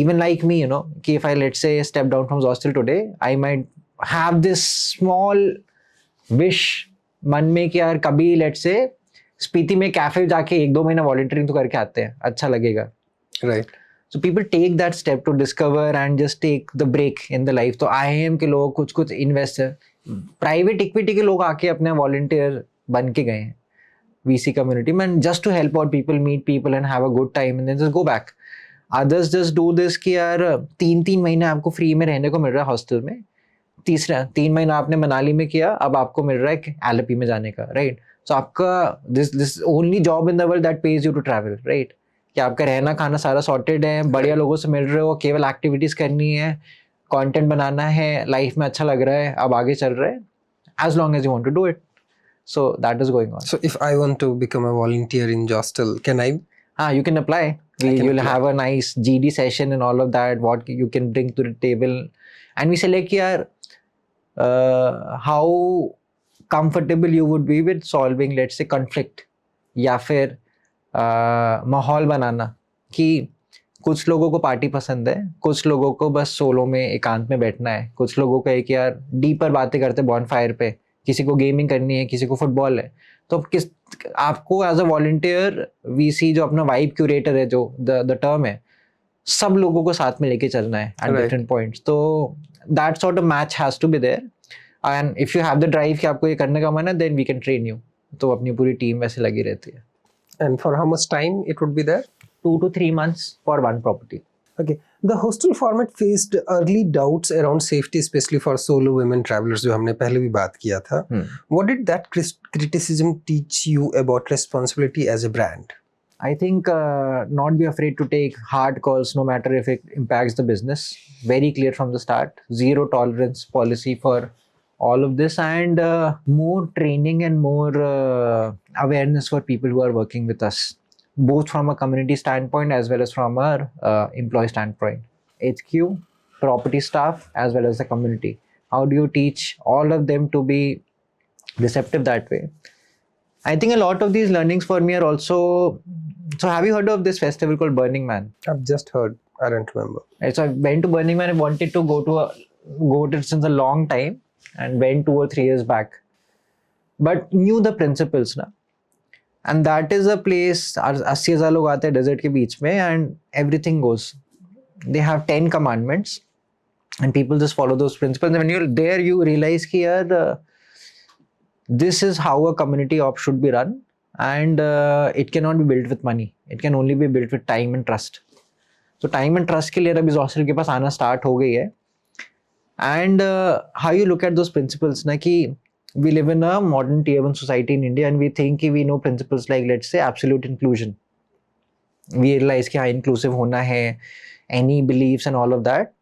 even like me, कि if I let's say step down from Zostel today, I might have this small wish मन में कि यार कभी let's say स्पीति में कैफे जाके 1-2 महीना वॉलंटियरिंग तो करके आते हैं, अच्छा लगेगा, right. so people take that step to discover and just take the break in the life. तो IIM के लोग कुछ इन्वेस्टर, प्राइवेट इक्विटी के लोग आके अपने वॉलंटियर बन के गए हैं VC community में, just to help out people, meet people and have a good time and then just go back. Others just do this कि यार 3 महीने आपको फ्री में रहने को मिल रहा है हॉस्टल में, तीसरा 3 महीना आपने मनाली में किया, अब आपको मिल रहा है एलपी में जाने का, राइट. सो आपका this only job in the world that pays you to travel, right. कि आपका रहना खाना सारा सॉर्टेड है, बढ़िया लोगों से मिल रहे हो, केवल एक्टिविटीज करनी है, कंटेंट बनाना है, लाइफ में अच्छा लग रहा है, अब आगे चल रहा है, as long as you want to do it. So that is going on. So if I want to become a volunteer in Zostel, can I? You can apply. You'll have a nice GD session and all of that, what you can bring to the table. And we select here how comfortable you would be with solving, let's say, conflict. या फिर माहौल बनाना कि कुछ लोगों को party पसंद है, कुछ लोगों को बस सोलो में एकांत में बैठना है, कुछ लोगों को एक यार डीपर बातें करते बॉनफायर पे, किसी को गेमिंग करनी है, किसी को फुटबॉल है. तो किस आपको एज अ वॉलंटियर VC जो अपना वाइब क्यूरेटर है, जो द टर्म है, सब लोगों को साथ में लेके चलना है एट डिफरेंट पॉइंट्स. तो that sort of match has to be there and if you have the drive कि आपको ये करने का मन है, then we can train you. तो अपनी पूरी टीम वैसे लगी रहती है. And for how much time it would be there? 2 to 3 months for one property. Okay. The hostel format faced early doubts around safety, especially for solo women travelers, जो हमने पहले भी बात किया था. What did that criticism teach you about responsibility as a brand? I think not be afraid to take hard calls, no matter if it impacts the business. Very clear from the start. Zero tolerance policy for all of this, and more training and more awareness for people who are working with us, both from a community standpoint as well as from our employee standpoint. HQ, property staff, as well as the community. How do you teach all of them to be receptive that way? I think a lot of these learnings for me are also. So have you heard of this festival called Burning Man? I've just heard. I don't remember. So I went to Burning Man. I wanted to go to it since a long time, and went 2 or 3 years back, but knew the principles na. And that is a place 80,000 लोग आते हैं desert के बीच में, and everything goes. They have 10 commandments, and people just follow those principles. And when you're there, you realize कि यार this is how a community op should be run, and it cannot be built with money. It can only be built with time and trust. So time and trust के लिए अभी Zostel के पास आना start हो गई है. And how you look at those principles na, ki we live in a modern tier 1 society in India, and we think we know principles like, let's say, absolute inclusion. We realize ki inclusive hona hai, any beliefs and all of that.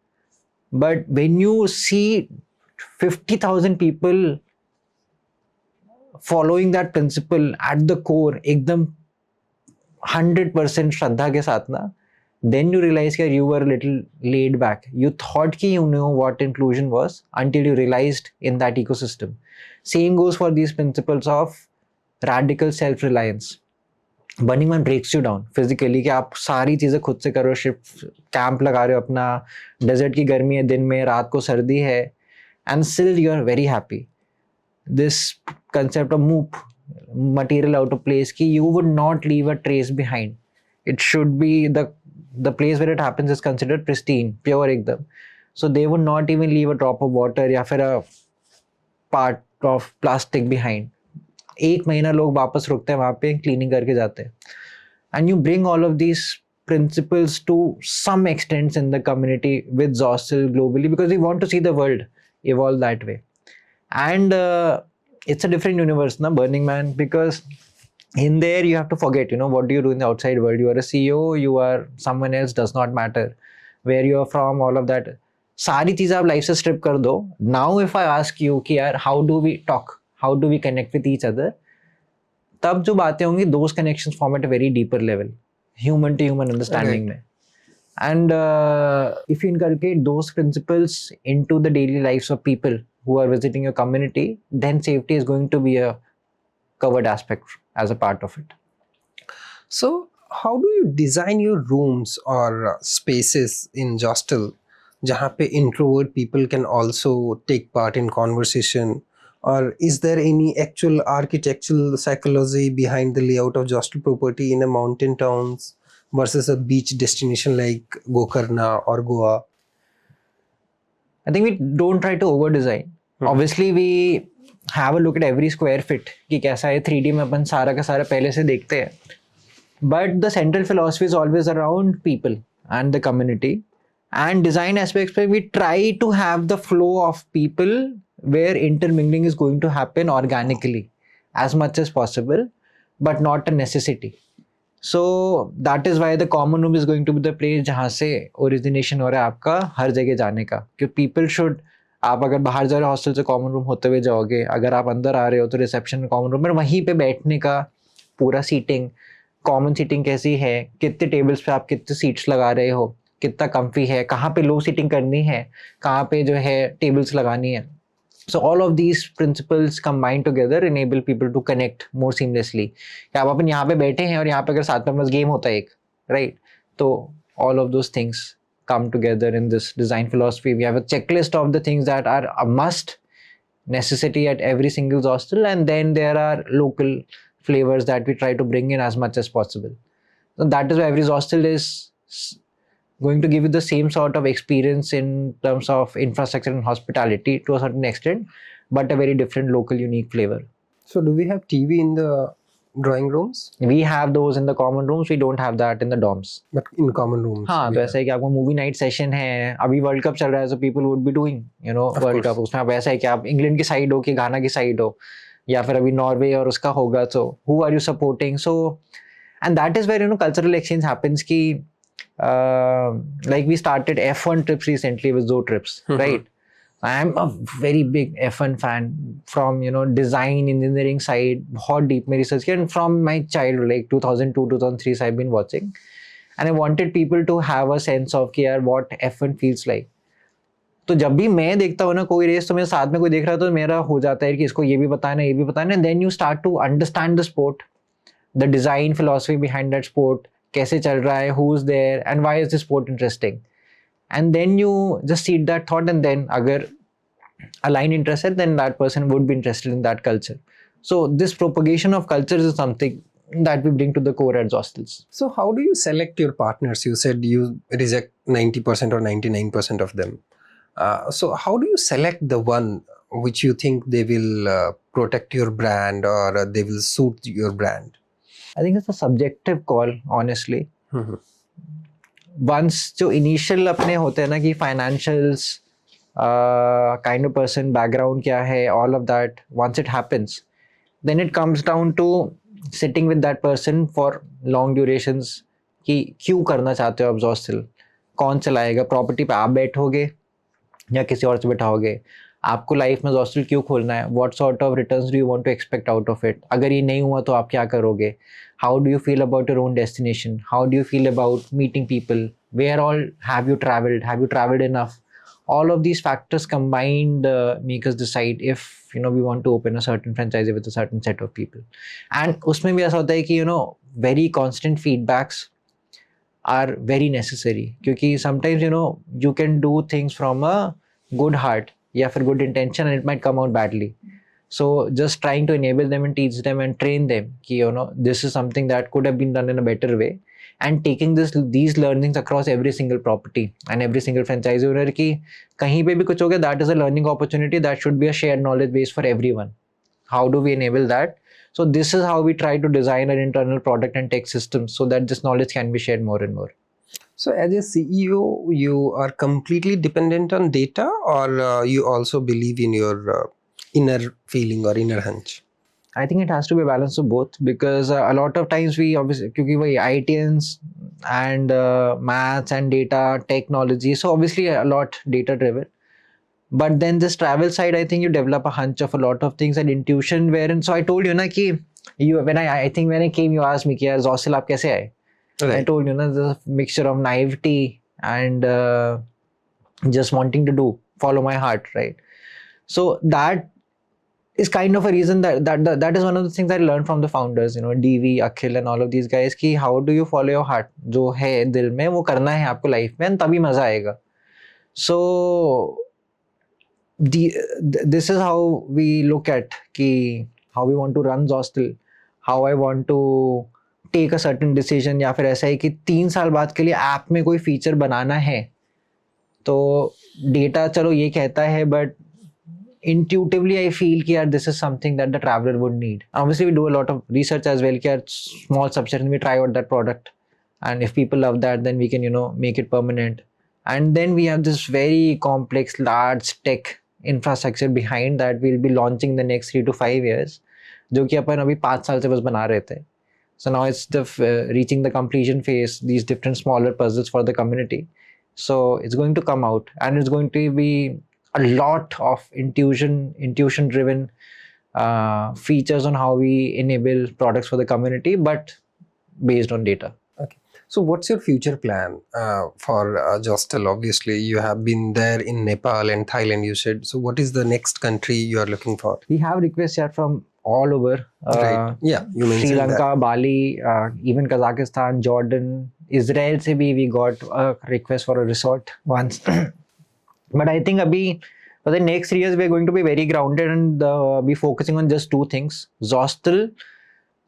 But when you see 50,000 people following that principle at the core, ekdam 100% shraddha ke saath na, then you realize that you were a little laid back. You thought that you knew what inclusion was until you realized in that ecosystem. Same goes for these principles of radical self-reliance. Burning Man breaks you down physically कि आप सारी चीज़ें खुद से करो, shift camp लगा रहे हो अपना, डेजर्ट की गर्मी है दिन में, रात को सर्दी है, and still you are very happy. This concept of move, material out of place, कि you would not leave a trace behind. It should be the place where it happens is considered pristine, pure ekdam. So they would not even leave a drop of water या फिर a part of plastic behind. 1 महीना लोग वापस रुकते हैं वहाँ पे, cleaning करके जाते हैं. And you bring all of these principles to some extent in the community with Zostel globally, because we want to see the world evolve that way. And it's a different universe, na, Burning Man, because in there you have to forget, what do you do in the outside world? You are a CEO, you are someone else, does not matter where you are from, all of that. सारी चीज़ें आप life से strip कर दो. Now if I ask you कि यार how do we talk, how do we connect with each other, तब जो बातें होंगी, those connections form at a very deeper level, human to human understanding में. And if you inculcate those principles into the daily lives of people who are visiting your community, then safety is going to be a covered aspect as a part of it. So how do you design your rooms or spaces in Zostel jahan pe introvert people can also take part in conversation, Or is there any actual architectural psychology behind the layout of hostel property in a mountain towns versus a beach destination like Gokarna or Goa? I think we don't try to over design. Obviously we have a look at every square feet कि कैसा है 3D में अपन सारा का सारा पहले से देखते हैं. But the central philosophy is always around people and the community. And design aspects where we try to have the flow of people where intermingling is going to happen organically as much as possible, but not a necessity. So that is why the common room is going to be the place जहाँ से origination हो रहा है आपका हर जगह जाने का. क्योंकि people should, आप अगर बाहर जा रहे हो हॉस्टल से कॉमन रूम होते हुए जाओगे, अगर आप अंदर आ रहे हो तो रिसेप्शन में कॉमन रूम में वहीं पे बैठने का पूरा सीटिंग, कॉमन सीटिंग कैसी है, कितने टेबल्स पे आप कितने सीट्स लगा रहे हो, कितना कम्फी है, कहाँ पे लो सीटिंग करनी है, कहाँ पे जो है टेबल्स लगानी है. So all of these principles combined together enable people to connect more seamlessly. कि आप अपन यहाँ पे बैठे हैं और यहाँ पे अगर साथ में बस गेम होता है एक, right? तो all of those things come together in this design philosophy. We have a checklist of the things that are a must necessity at every single hostel, and then there are local flavors that we try to bring in as much as possible. So that is why every hostel is going to give you the same sort of experience in terms of infrastructure and hospitality to a certain extent, but a very different local unique flavor. So do we have TV in the drawing rooms? We have those in the common rooms, we don't have that in the dorms. But in common rooms? हाँ, तो ऐसा है कि आपको movie night session है, अभी world cup चल रहा है, so people would be doing, you know, world cup. उसमें आप ऐसा है कि आप इंग्लैंड की साइड हो कि घाना की साइड हो, या फिर अभी नॉर्वे और उसका होगा, so who are you supporting? So and that is where, you know, cultural exchange happens कि like we started F1 trips recently with Zo trips, right? I am a very big F1 fan from, you know, design engineering side, बहुत deep में research किया, and from my childhood like 2002 2003 से I've been watching, and I wanted people to have a sense of कि यार what F1 feels like. तो जब भी मैं देखता हूँ ना कोई रेस, तो मेरे साथ में कोई देख रहा है तो मेरा हो जाता है कि इसको ये भी बताना, ये भी बताना, and then you start to understand the sport, the design philosophy behind that sport, कैसे चल रहा है, who's there, and why is this sport interesting, and then you just seed that thought, and then अगर align interest है, then that person would be interested in that culture. So this propagation of cultures is something that we bring to the core at hostels. So how do you select your partners? You said you reject 90% or 99% of them. So how do you select the one which you think they will protect your brand or they will suit your brand? I think it's a subjective call, honestly. Once जो initial अपने होते हैं ना कि financials, kind of person, background क्या है, all of that, once it happens, then it comes down to sitting with that person for long durations कि क्यों करना चाहते हो आप hostel, कौन चलाएगा, प्रॉपर्टी पे आप बैठोगे या किसी और से बैठाओगे, आपको लाइफ में हॉस्टल क्यों खोलना है, what sort of returns do you want to expect out of it, अगर ये नहीं हुआ तो आप क्या करोगे, how do you feel about your own destination, how do you feel about meeting people, where all have you travelled enough. All of these factors combined make us decide if, you know, we want to open a certain franchise with a certain set of people. And उसमें भी ऐसा होता है कि, you know, very constant feedbacks are very necessary, क्योंकि sometimes, you know, you can do things from a good heart या फिर good intention and it might come out badly. So just trying to enable them and teach them and train them कि, you know, this is something that could have been done in a better way, and taking these learnings across every single property and every single franchise owner कि कहीं पे भी कुछ हो गया, that is a learning opportunity, that should be a shared knowledge base for everyone. How do we enable that? So this is how we try to design an internal product and tech systems so that this knowledge can be shared more and more. So as a CEO, you are completely dependent on data, or you also believe in your inner feeling or inner hunch? I think it has to be a balance of both, because a lot of times we obviously, क्योंकि वही ITNs and maths and data technology, so obviously a lot data driven. But then this travel side, I think you develop a hunch of a lot of things and intuition wherein, so I told you na कि you, when I think when I came, you asked me कि यार Zostel आप कैसे आए? I told you na, the mixture of naivety and just wanting to follow my heart, right? So that is kind of a reason that is one of the things I learned from the founders, you know, DV, Akhil and all of these guys कि how do you follow your heart, जो है दिल में वो करना है आपको life में, तभी मजा आएगा. So this is how we look at कि how we want to run Zostel, how I want to take a certain decision, या फिर ऐसा है कि 3 साल बाद के लिए ऐप में कोई फीचर बनाना है तो डेटा चलो ये कहता है बट intuitively I feel कि यार this is something that the traveler would need. Obviously we do a lot of research as well कि यार small subset we try out that product and if people love that then we can make it permanent. And then we have this very complex large tech infrastructure behind that we'll be launching in the next 3 to 5 years जो कि अपन अभी 5 साल से बस बना रहे थे. So now it's reaching the completion phase, these different smaller puzzles for the community. So it's going to come out and it's going to be a lot of intuition driven features on how we enable products for the community, but based on data. Okay. So what's your future plan for Zostel? Obviously, you have been there in Nepal and Thailand, you said. So what is the next country you are looking for? We have requests here from all over. Right. Yeah, you mentioned Sri Lanka, that. Bali, even Kazakhstan, Jordan, Israel se bhi we got a request for a resort once. But I think abhi, for the next 3 years, we're going to be very grounded and be focusing on just 2 things. Zostel,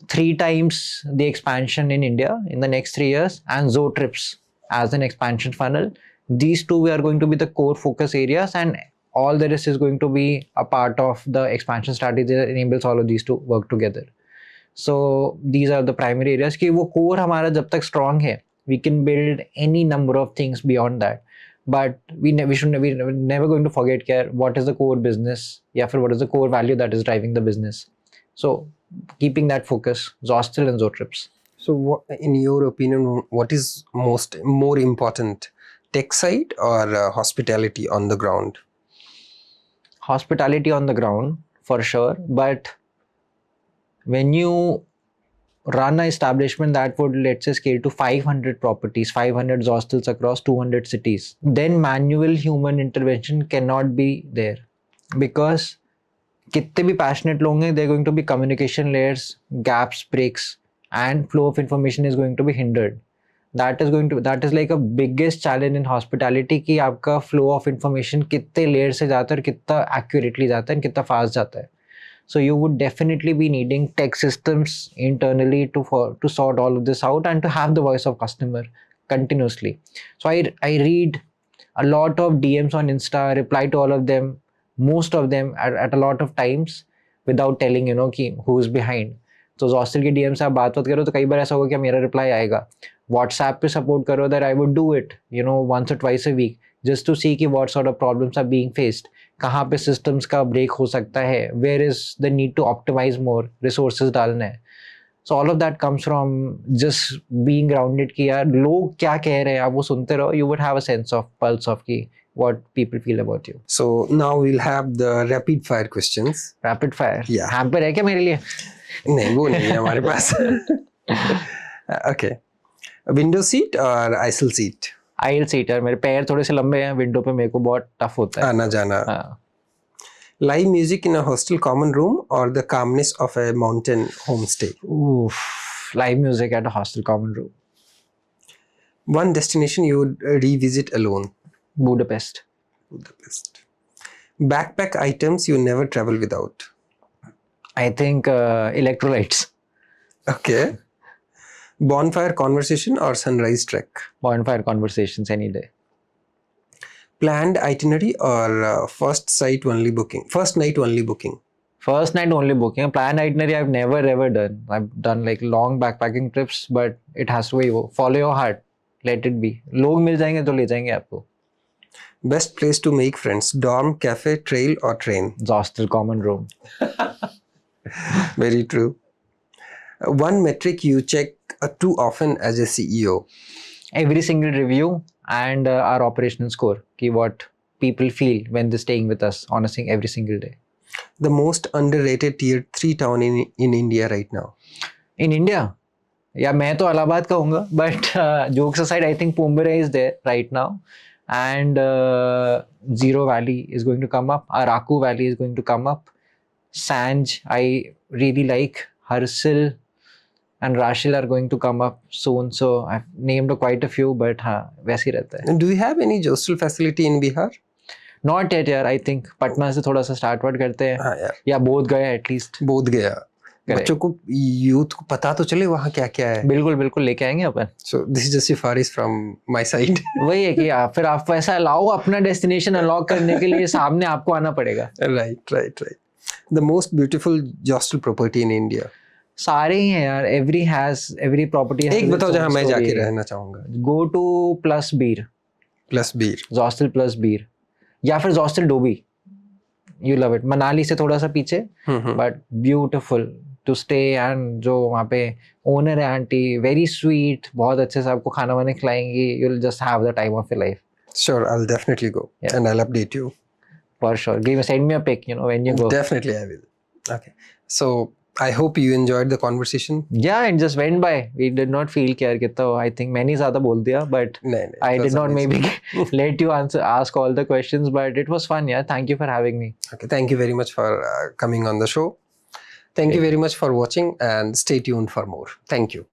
3 times the expansion in India in the next 3 years, and Zo trips as an expansion funnel. These 2 are going to be the core focus areas, and all the rest is going to be a part of the expansion strategy that enables all of these to work together. So these are the primary areas कि वो core हमारा जब तक strong है, we can build any number of things beyond that. But we're never going to forget what is the core business, या फिर what is the core value that is driving the business. So keeping that focus, Zostel and Zo trips. So what, in your opinion, what is more important, tech side or hospitality on the ground? Hospitality on the ground for sure, but when you run an establishment that would, let's say, scale to 500 properties, 500 hostels across 200 cities, then manual human intervention cannot be there, because कितने भी passionate लोग हैं, they're going to be communication layers, gaps, breaks, and flow of information is going to be hindered. That is like a biggest challenge in hospitality कि आपका flow of information कितने layer से जाता है और कितना accurately जाता है और कितना fast जाता है. So you would definitely be needing tech systems internally to sort all of this out and to have the voice of customer continuously. So I read a lot of DMs on Insta, reply to all of them, most of them at a lot of times without telling कि who's behind. तो Zostel के DM से आप बात करो तो कई बार ऐसा होगा कि मेरा रिप्लाई आएगा. WhatsApp पे सपोर्ट करो that I would do it once or twice a week just to see कि what sort of problems are being faced. कहाँ पे systems का break हो सकता है, where is the need to optimize more, resources डालना है. So all of that comes from just being grounded कि यार लोग क्या कह रहे हैं आप वो सुनते रहो. You would have a sense of pulse of कि what people feel about you. So now we'll have the rapid fire questions. Rapid fire. Yeah. Hamper है क्या मेरे लिए? नहीं वो नहीं है हमारे पास. Okay. Window seat or aisle seat? Aisle seat है. मेरे पैर थोड़े से लंबे हैं, विंडो पे मेरे को बहुत टफ होता है आना जाना. हाँ. Live music in a hostel common room or the calmness of a mountain homestay? Oof. Live music at a hostel common room. One destination you would revisit alone? Budapest. Budapest. Backpack items you never travel without? I think electrolytes. Okay. Bonfire conversation or sunrise trek? Bonfire conversations any day. Planned itinerary or first night only booking? First night only booking. A planned itinerary I've never ever done. I've done like long backpacking trips, but it has to be follow your heart. Let it be. लोग मिल जाएंगे तो ले जाएंगे आपको. Best place to make friends? Dorm, cafe, trail or train? Zostel common room. Very true. One metric you check too often as a CEO? Every single review and our operational score. Ki what people feel when they're staying with us on every single day. The most underrated tier 3 town in India right now? In India? Yeah, मैं तो इलाहाबाद कहूँगा, but jokes aside, I think Pumbere is there right now, and Zero Valley is going to come up. Araku Valley is going to come up. Sanj, I really like. Harsil and Rashil are going to come up soon. So I've named quite a few, but वैसे ही रहता है. And do you have any hostel facility in Bihar? Not yet यार, I think Patna से थोड़ा सा start करते हैं. हाँ यार, या बोध गया एटलीस्ट. बोध गया. बच्चों को, यूथ को पता तो चले वहाँ क्या क्या है. बिल्कुल बिल्कुल लेके आएंगे अपन. सो दिस इज जस्ट सिफारिश फ्रॉम माय साइड. वही है कि फिर आप ऐसा लाओ, अपना डेस्टिनेशन अनलॉक करने के लिए सामने आपको आना पड़ेगा. Right right right. The most beautiful hostel property in India. सारे ही हैं यार, एवरी प्रॉपर्टी. एक बताओ जहाँ मैं जाके रहना चाहूंगा. Go to plus Bir. Plus Bir. Zostel plus Bir या फिर Zostel Dobhi. You love it. Manali से थोड़ा सा पीछे, but beautiful to stay. And जो वहाँ पे ओनर है आंटी, वेरी स्वीट, बहुत अच्छे से आपको खाना वाने खिलाएंगी. You will just have the time of your life. Sure, I'll definitely go. Yeah. And I'll update you. For sure. Send me a pic, when you go. Definitely I will. Okay. So I hope you enjoyed the conversation. Yeah, it just went by. We did not feel कि यार कितना, I think मैंने ज़्यादा बोल दिया, but I did not maybe let you ask all the questions, but it was fun. Yeah, thank you for having me. Okay, thank you very much for coming on the show. Thank you very much for watching, and stay tuned for more. Thank you.